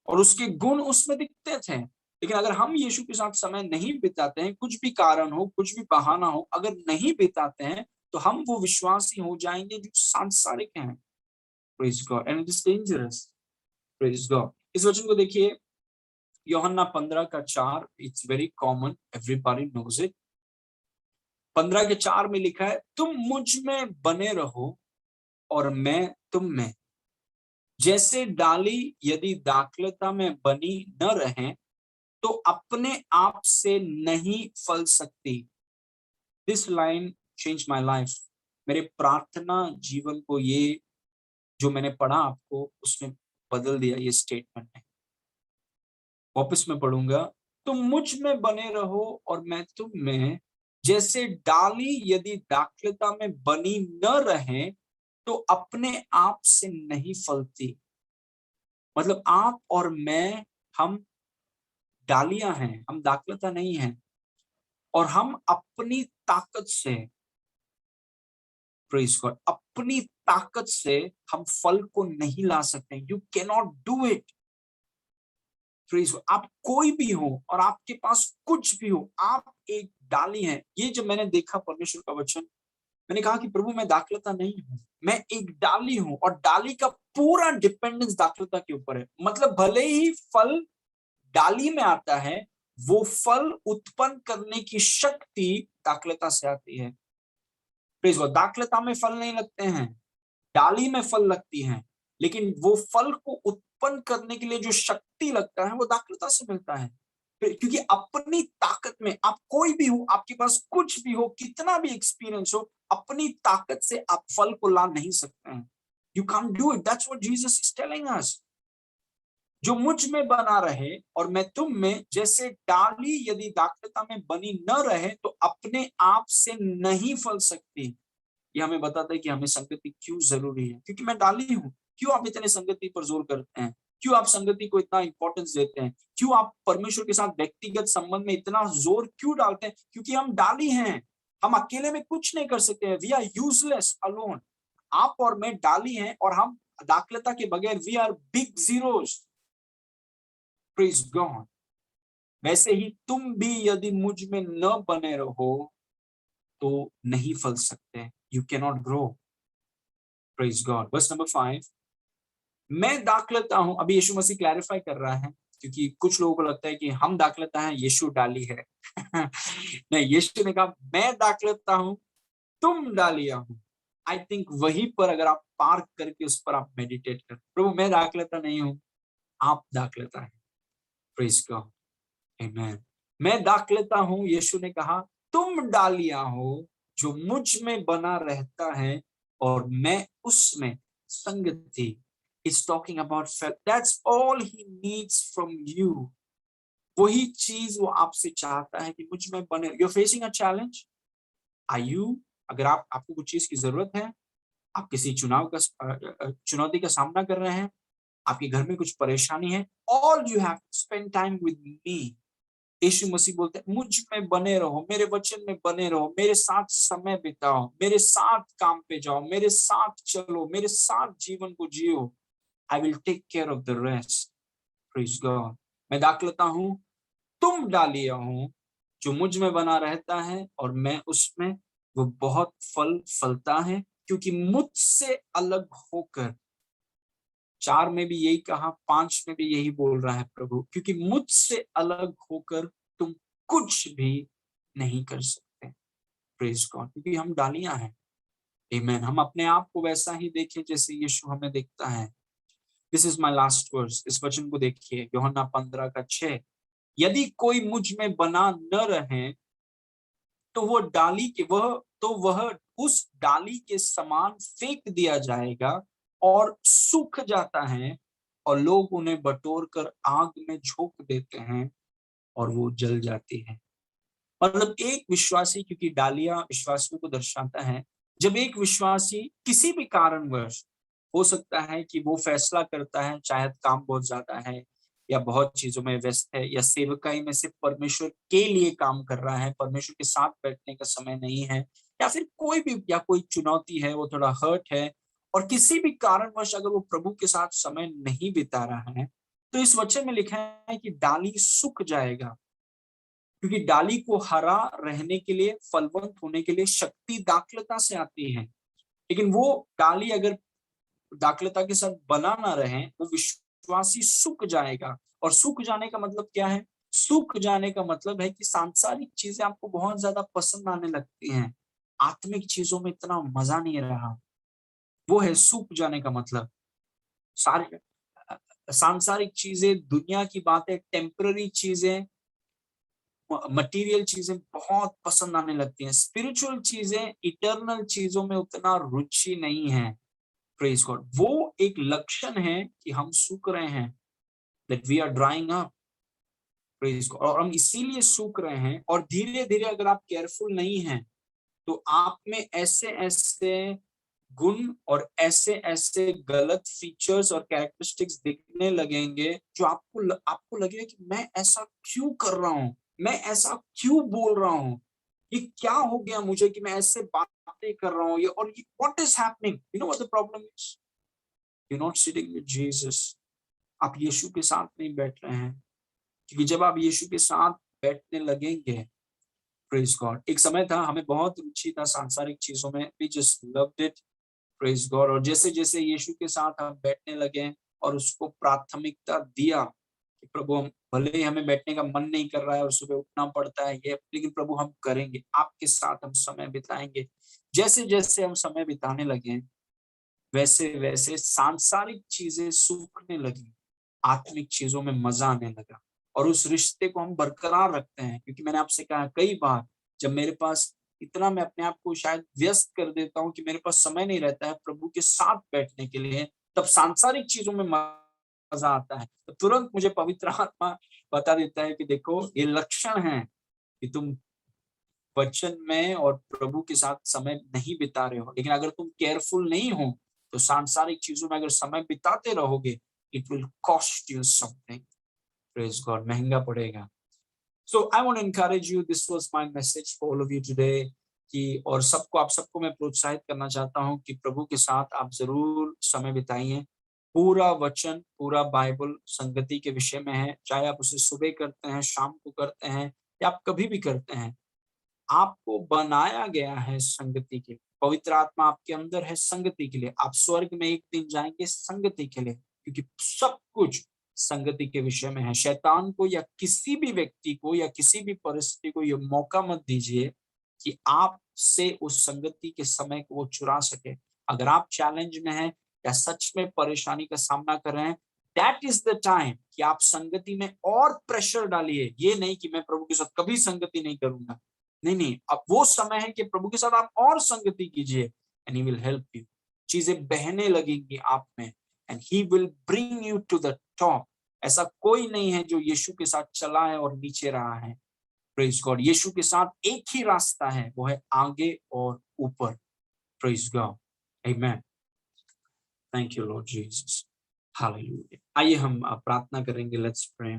S1: और उसके गुण उसमें दिखते थे। लेकिन अगर हम यीशु के साथ समय नहीं बिताते हैं, कुछ भी कारण हो, कुछ भी बहाना हो, अगर नहीं बिताते हैं, तो हम वो विश्वासी हो जाएंगे जो सांसारिक हैं। Praise God. And it is dangerous. Praise God. इस वचन को देखिए, यूहन्ना 15:4। It's very common, everybody knows it. 15:4 में लिखा है, तुम मुझ में बने रहो और मैं तुम में। जैसे डाली यदि दाखलता में बनी न रहे, तो अपने आप से नहीं फल सकती। This line change my life. मेरे प्रार्थना जीवन को ये जो मैंने पढ़ा आपको, उसने बदल दिया ये स्टेटमेंट ने। वापस मैं पढ़ूंगा, तुम मुझ में बने रहो और मैं तुम में। जैसे डाली यदि दाखलता में बनी न रहे, तो अपने आप से नहीं फलती। मतलब आप और मैं, हम डालियां हैं, हम दाखलता नहीं है। और हम अपनी ताकत से, प्रेज गॉड, अपनी ताकत से हम फल को नहीं ला सकते। You can not do it. Praise God. आप कोई भी हो और आपके पास कुछ भी हो, आप एक डाली हैं। ये जब मैंने देखा परमेश्वर का वचन, मैंने कहा कि प्रभु मैं दाखलता नहीं हूं, मैं एक डाली हूं, और डाली का पूरा डिपेंडेंस दाखलता के ऊपर है। मतलब भले ही फल डाली में आता है, वो फल उत्पन्न करने की शक्ति दाखलता से आती है। प्लीज, वो दाखलता में फल नहीं लगते हैं, डाली में फल लगती हैं। लेकिन वो फल को उत्पन्न करने के लिए जो शक्ति लगता है, वो दाखलता से मिलता है। क्योंकि अपनी ताकत में आप कोई भी हो, आपके पास कुछ भी हो, कितना भी एक्सपीरियंस हो, अपनी ताकत से आप फल को ला नहीं सकते हैं। You can't do it. That's what Jesus is telling us. जो मुझ में बना रहे और मैं तुम में, जैसे डाली यदि दाखलता में बनी न रहे तो अपने आप से नहीं फल सकती। ये हमें बताता है कि हमें संगति क्यों जरूरी है। क्योंकि मैं डाली हूं। क्यों आप इतने संगति पर जोर करते हैं? क्यों आप संगति को इतना इंपॉर्टेंस देते हैं? क्यों आप परमेश्वर के साथ व्यक्तिगत संबंध में इतना जोर क्यों डालते हैं? क्योंकि हम डाली हैं। हम अकेले में कुछ नहीं कर सकते हैं। We are useless alone. आप और मैं डाली हैं और हम दाखलता के बगैर we are big zeros. Praise God. वैसे ही तुम भी यदि मुझ में न बने रहो तो नहीं फल सकते। You can not grow. Praise God. Verse number 5, मैं दाखलता हूं। अभी यीशु मसीह क्लैरिफाई कर रहा है, क्योंकि कुछ लोगों को लगता है कि हम दाखलता हैं, यीशु डाली है। नहीं, यीशु ने कहा मैं दाखलता हूं, तुम डालिया हूं। आई थिंक वहीं पर अगर आप पार्क करके उस पर आप मेडिटेट कर, प्रभु मैं दाखलता नहीं हूं, आप दाखलता है। Praise God. आमेन। मैं दाखलता हूं, यीशु ने कहा, तुम डालिया हो, जो मुझ में बना रहता है और मैं उसमें। संगति is talking about faith. That's all he needs from you. वही चीज वो आपसे चाहता है कि मुझ में बने। You're facing a challenge. Are you? अगर आपको कुछ चीज की जरूरत है, आप किसी चुनौती का सामना कर रहे हैं, आपके घर में कुछ परेशानी है, all you have to spend time with me. यीशु मसीह बोलते हैं मुझ में बने रहो, मेरे वचन में बने रहो, मेरे साथ समय बिताओ, मेरे साथ काम पे जाओ, मेरे साथ चलो, मेरे साथ जीवन को जियो। I will take care of the rest. Praise God. मैं दाखलता हूं, तुम डालिया हूं, जो मुझ में बना रहता है और मैं उसमें, वो बहुत फल फलता है, क्योंकि मुझसे अलग होकर। 4 में भी यही कहा, 5 में भी यही बोल रहा है प्रभु, क्योंकि मुझसे अलग होकर तुम कुछ भी नहीं कर सकते। Praise God. क्योंकि हम डालियां हैं। आमेन। हम अपने आप को वैसा ही देखें जैसे यीशु हमें देखता है। This is my last verse. इस वचन को देखिए, यूहन्ना 15:6। यदि कोई मुझ में बना न रहे तो वह उस डाली के समान फेंक दिया जाएगा और सूख जाता है, और लोग उन्हें बटोर कर आग में झोंक देते हैं और वो जल जाती है। मतलब एक विश्वासी, क्योंकि डालियां विश्वासियों को दर्शाता है, जब एक विश्वासी किसी भी कारणवश, हो सकता है कि वो फैसला करता है, चाहे काम बहुत ज्यादा है या बहुत चीजों में व्यस्त है, या सेवकाई में सिर्फ परमेश्वर के लिए काम कर रहा है, परमेश्वर के साथ बैठने का समय नहीं है, या फिर कोई भी, या कोई चुनौती है, वो थोड़ा हर्ट है, और किसी भी कारणवश अगर वो प्रभु के साथ समय नहीं बिता रहा है, तो इस वचन में लिखा है कि डाली सूख जाएगा। क्योंकि डाली को हरा रहने के लिए, फलवंत होने के लिए शक्ति दाखलता से आती है। लेकिन वो डाली अगर दाखलता के साथ बना ना रहे, वो विश्वासी सूख जाएगा। और सूख जाने का मतलब क्या है? सूख जाने का मतलब है कि सांसारिक चीजें आपको बहुत ज्यादा पसंद आने लगती हैं, आत्मिक चीजों में इतना मजा नहीं रहा। वो है सूख जाने का मतलब। सारे सांसारिक चीजें, दुनिया की बातें, टेम्पररी चीजें, मटेरियल चीजें बहुत पसंद आने लगती हैं। स्पिरिचुअल चीजें, इटर्नल चीजों में उतना रुचि नहीं है। Praise God. वो एक लक्षण है कि हम सूख रहे हैं, that we are drying up. Praise God. और हम इसीलिए सूख रहे हैं, और धीरे धीरे अगर आप केयरफुल नहीं हैं तो आप में ऐसे ऐसे गुण और ऐसे ऐसे गलत फीचर्स और कैरेक्टरिस्टिक्स दिखने लगेंगे, जो आपको लगेगा कि मैं ऐसा क्यों कर रहा हूं, मैं ऐसा क्यों बोल रहा हूं, ये क्या हो गया मुझे कि मैं ऐसे बातें कर रहा हूं, ये और ये what is happening. You know what the problem is? You not sitting with Jesus. आप यीशु के साथ नहीं बैठ रहे हैं। क्योंकि जब आप यीशु के साथ बैठने लगेंगे, प्रेज गॉड, एक समय था हमें बहुत रुचि था सांसारिक चीजों में, we just loved it. Praise God. और जैसे जैसे यीशु के साथ हम बैठने लगे और उसको प्राथमिकता दिया कि प्रभु, हम भले ही हमें बैठने का मन नहीं कर रहा है और सुबह उठना पड़ता है ये, लेकिन प्रभु हम करेंगे, आपके साथ हम समय बिताएंगे। जैसे जैसे हम समय बिताने लगे, वैसे वैसे सांसारिक चीजें सूखने लगी, आत्मिक चीजों में मजा आने लगा। और उस रिश्ते को हम बरकरार रखते हैं। क्योंकि मैंने आपसे कहा कई बार, जब मेरे पास इतना, मैं अपने आप को शायद व्यस्त कर देता हूँ कि मेरे पास समय नहीं रहता है प्रभु के साथ बैठने के लिए, तब सांसारिक चीजों में मजा आता है। तो तुरंत मुझे पवित्र आत्मा बता देता है कि देखो, ये लक्षण है कि तुम वचन में और प्रभु के साथ समय नहीं बिता रहे हो। लेकिन अगर तुम केयरफुल नहीं हो, तो सांसारिक चीजों में अगर समय बिताते रहोगे, it will cost you something. Praise God, महंगा पड़ेगा। So I want to encourage you, this was my message for all of you today, कि और सबको, आप सबको मैं प्रोत्साहित करना चाहता हूँ कि प्रभु के साथ आप जरूर समय बिताइए। पूरा वचन, पूरा बाइबल संगति के विषय में है, चाहे आप उसे सुबह करते हैं, शाम को करते हैं, या आप कभी भी करते हैं। आपको बनाया गया है संगति के लिए। पवित्र आत्मा आपके अंदर है संगति के लिए। आप स्वर्ग में एक दिन जाएंगे संगति के लिए, क्योंकि सब कुछ संगति के विषय में है। शैतान को या किसी भी व्यक्ति को या किसी भी परिस्थिति को ये मौका मत दीजिए कि आप से उस संगति के समय को वो चुरा सके। अगर आप चैलेंज में हैं या सच में परेशानी का सामना कर रहे हैं, दैट इज द टाइम कि आप संगति में और प्रेशर डालिए। ये नहीं कि मैं प्रभु के साथ कभी संगति नहीं करूंगा, नहीं नहीं, अब वो समय है कि प्रभु के साथ आप और संगति कीजिए, and he will help you. चीजें बहने लगेंगी आप में, and he will bring you to the top. ऐसा कोई नहीं है जो यीशु के साथ चला है और नीचे रहा है। प्रेज गॉड, यीशु के साथ एक ही रास्ता है, वो है आगे और ऊपर। Praise God, amen. Thank you Lord Jesus, hallelujah. आइए हम प्रार्थना करेंगे। Let's pray.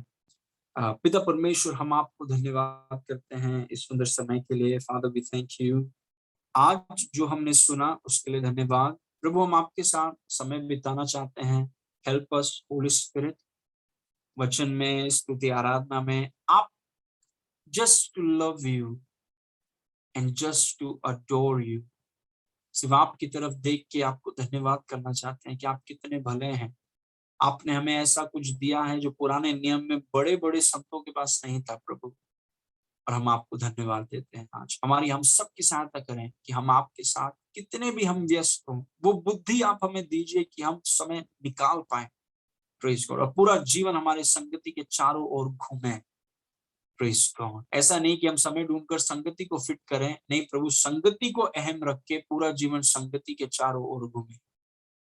S1: पिता परमेश्वर, हम आपको धन्यवाद करते हैं इस सुंदर समय के लिए। फादर वी थैंक यू, आज जो हमने सुना उसके लिए धन्यवाद। प्रभु, हम आपके साथ समय बिताना चाहते हैं। हेल्प अस होली स्पिरिट, वचन में, स्तुति आराधना में, आप just to love you and just to adore you. सिर्फ आपकी तरफ देख के आपको धन्यवाद करना चाहते हैं कि आप कितने भले हैं। आपने हमें ऐसा कुछ दिया है जो पुराने नियम में बड़े बड़े संतों के पास नहीं था प्रभु, और हम आपको धन्यवाद देते हैं। आज हमारी, हम सबकी सहायता करें कि हम आपके साथ कितने भी हम व्यस्त हों, वो बुद्धि आप हमें दीजिए कि हम समय निकाल पाए। प्रेज गॉड, और पूरा जीवन हमारे संगति के चारों ओर घूमे। प्रेज गॉड, ऐसा नहीं कि हम समय ढूंढकर संगति को फिट करें, नहीं प्रभु, संगति को अहम रख के पूरा जीवन संगति के चारों ओर घूमे।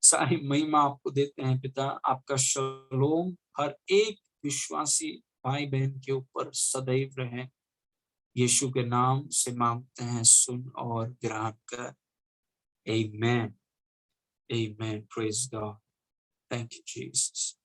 S1: सारी महिमा आपको देते हैं पिता। आपका शलोम हर एक विश्वासी भाई बहन के ऊपर सदैव रहे। यीशु के नाम से मांगते हैं, सुन और ग्रहण कर। आमेन, आमेन, praise God, thank you Jesus.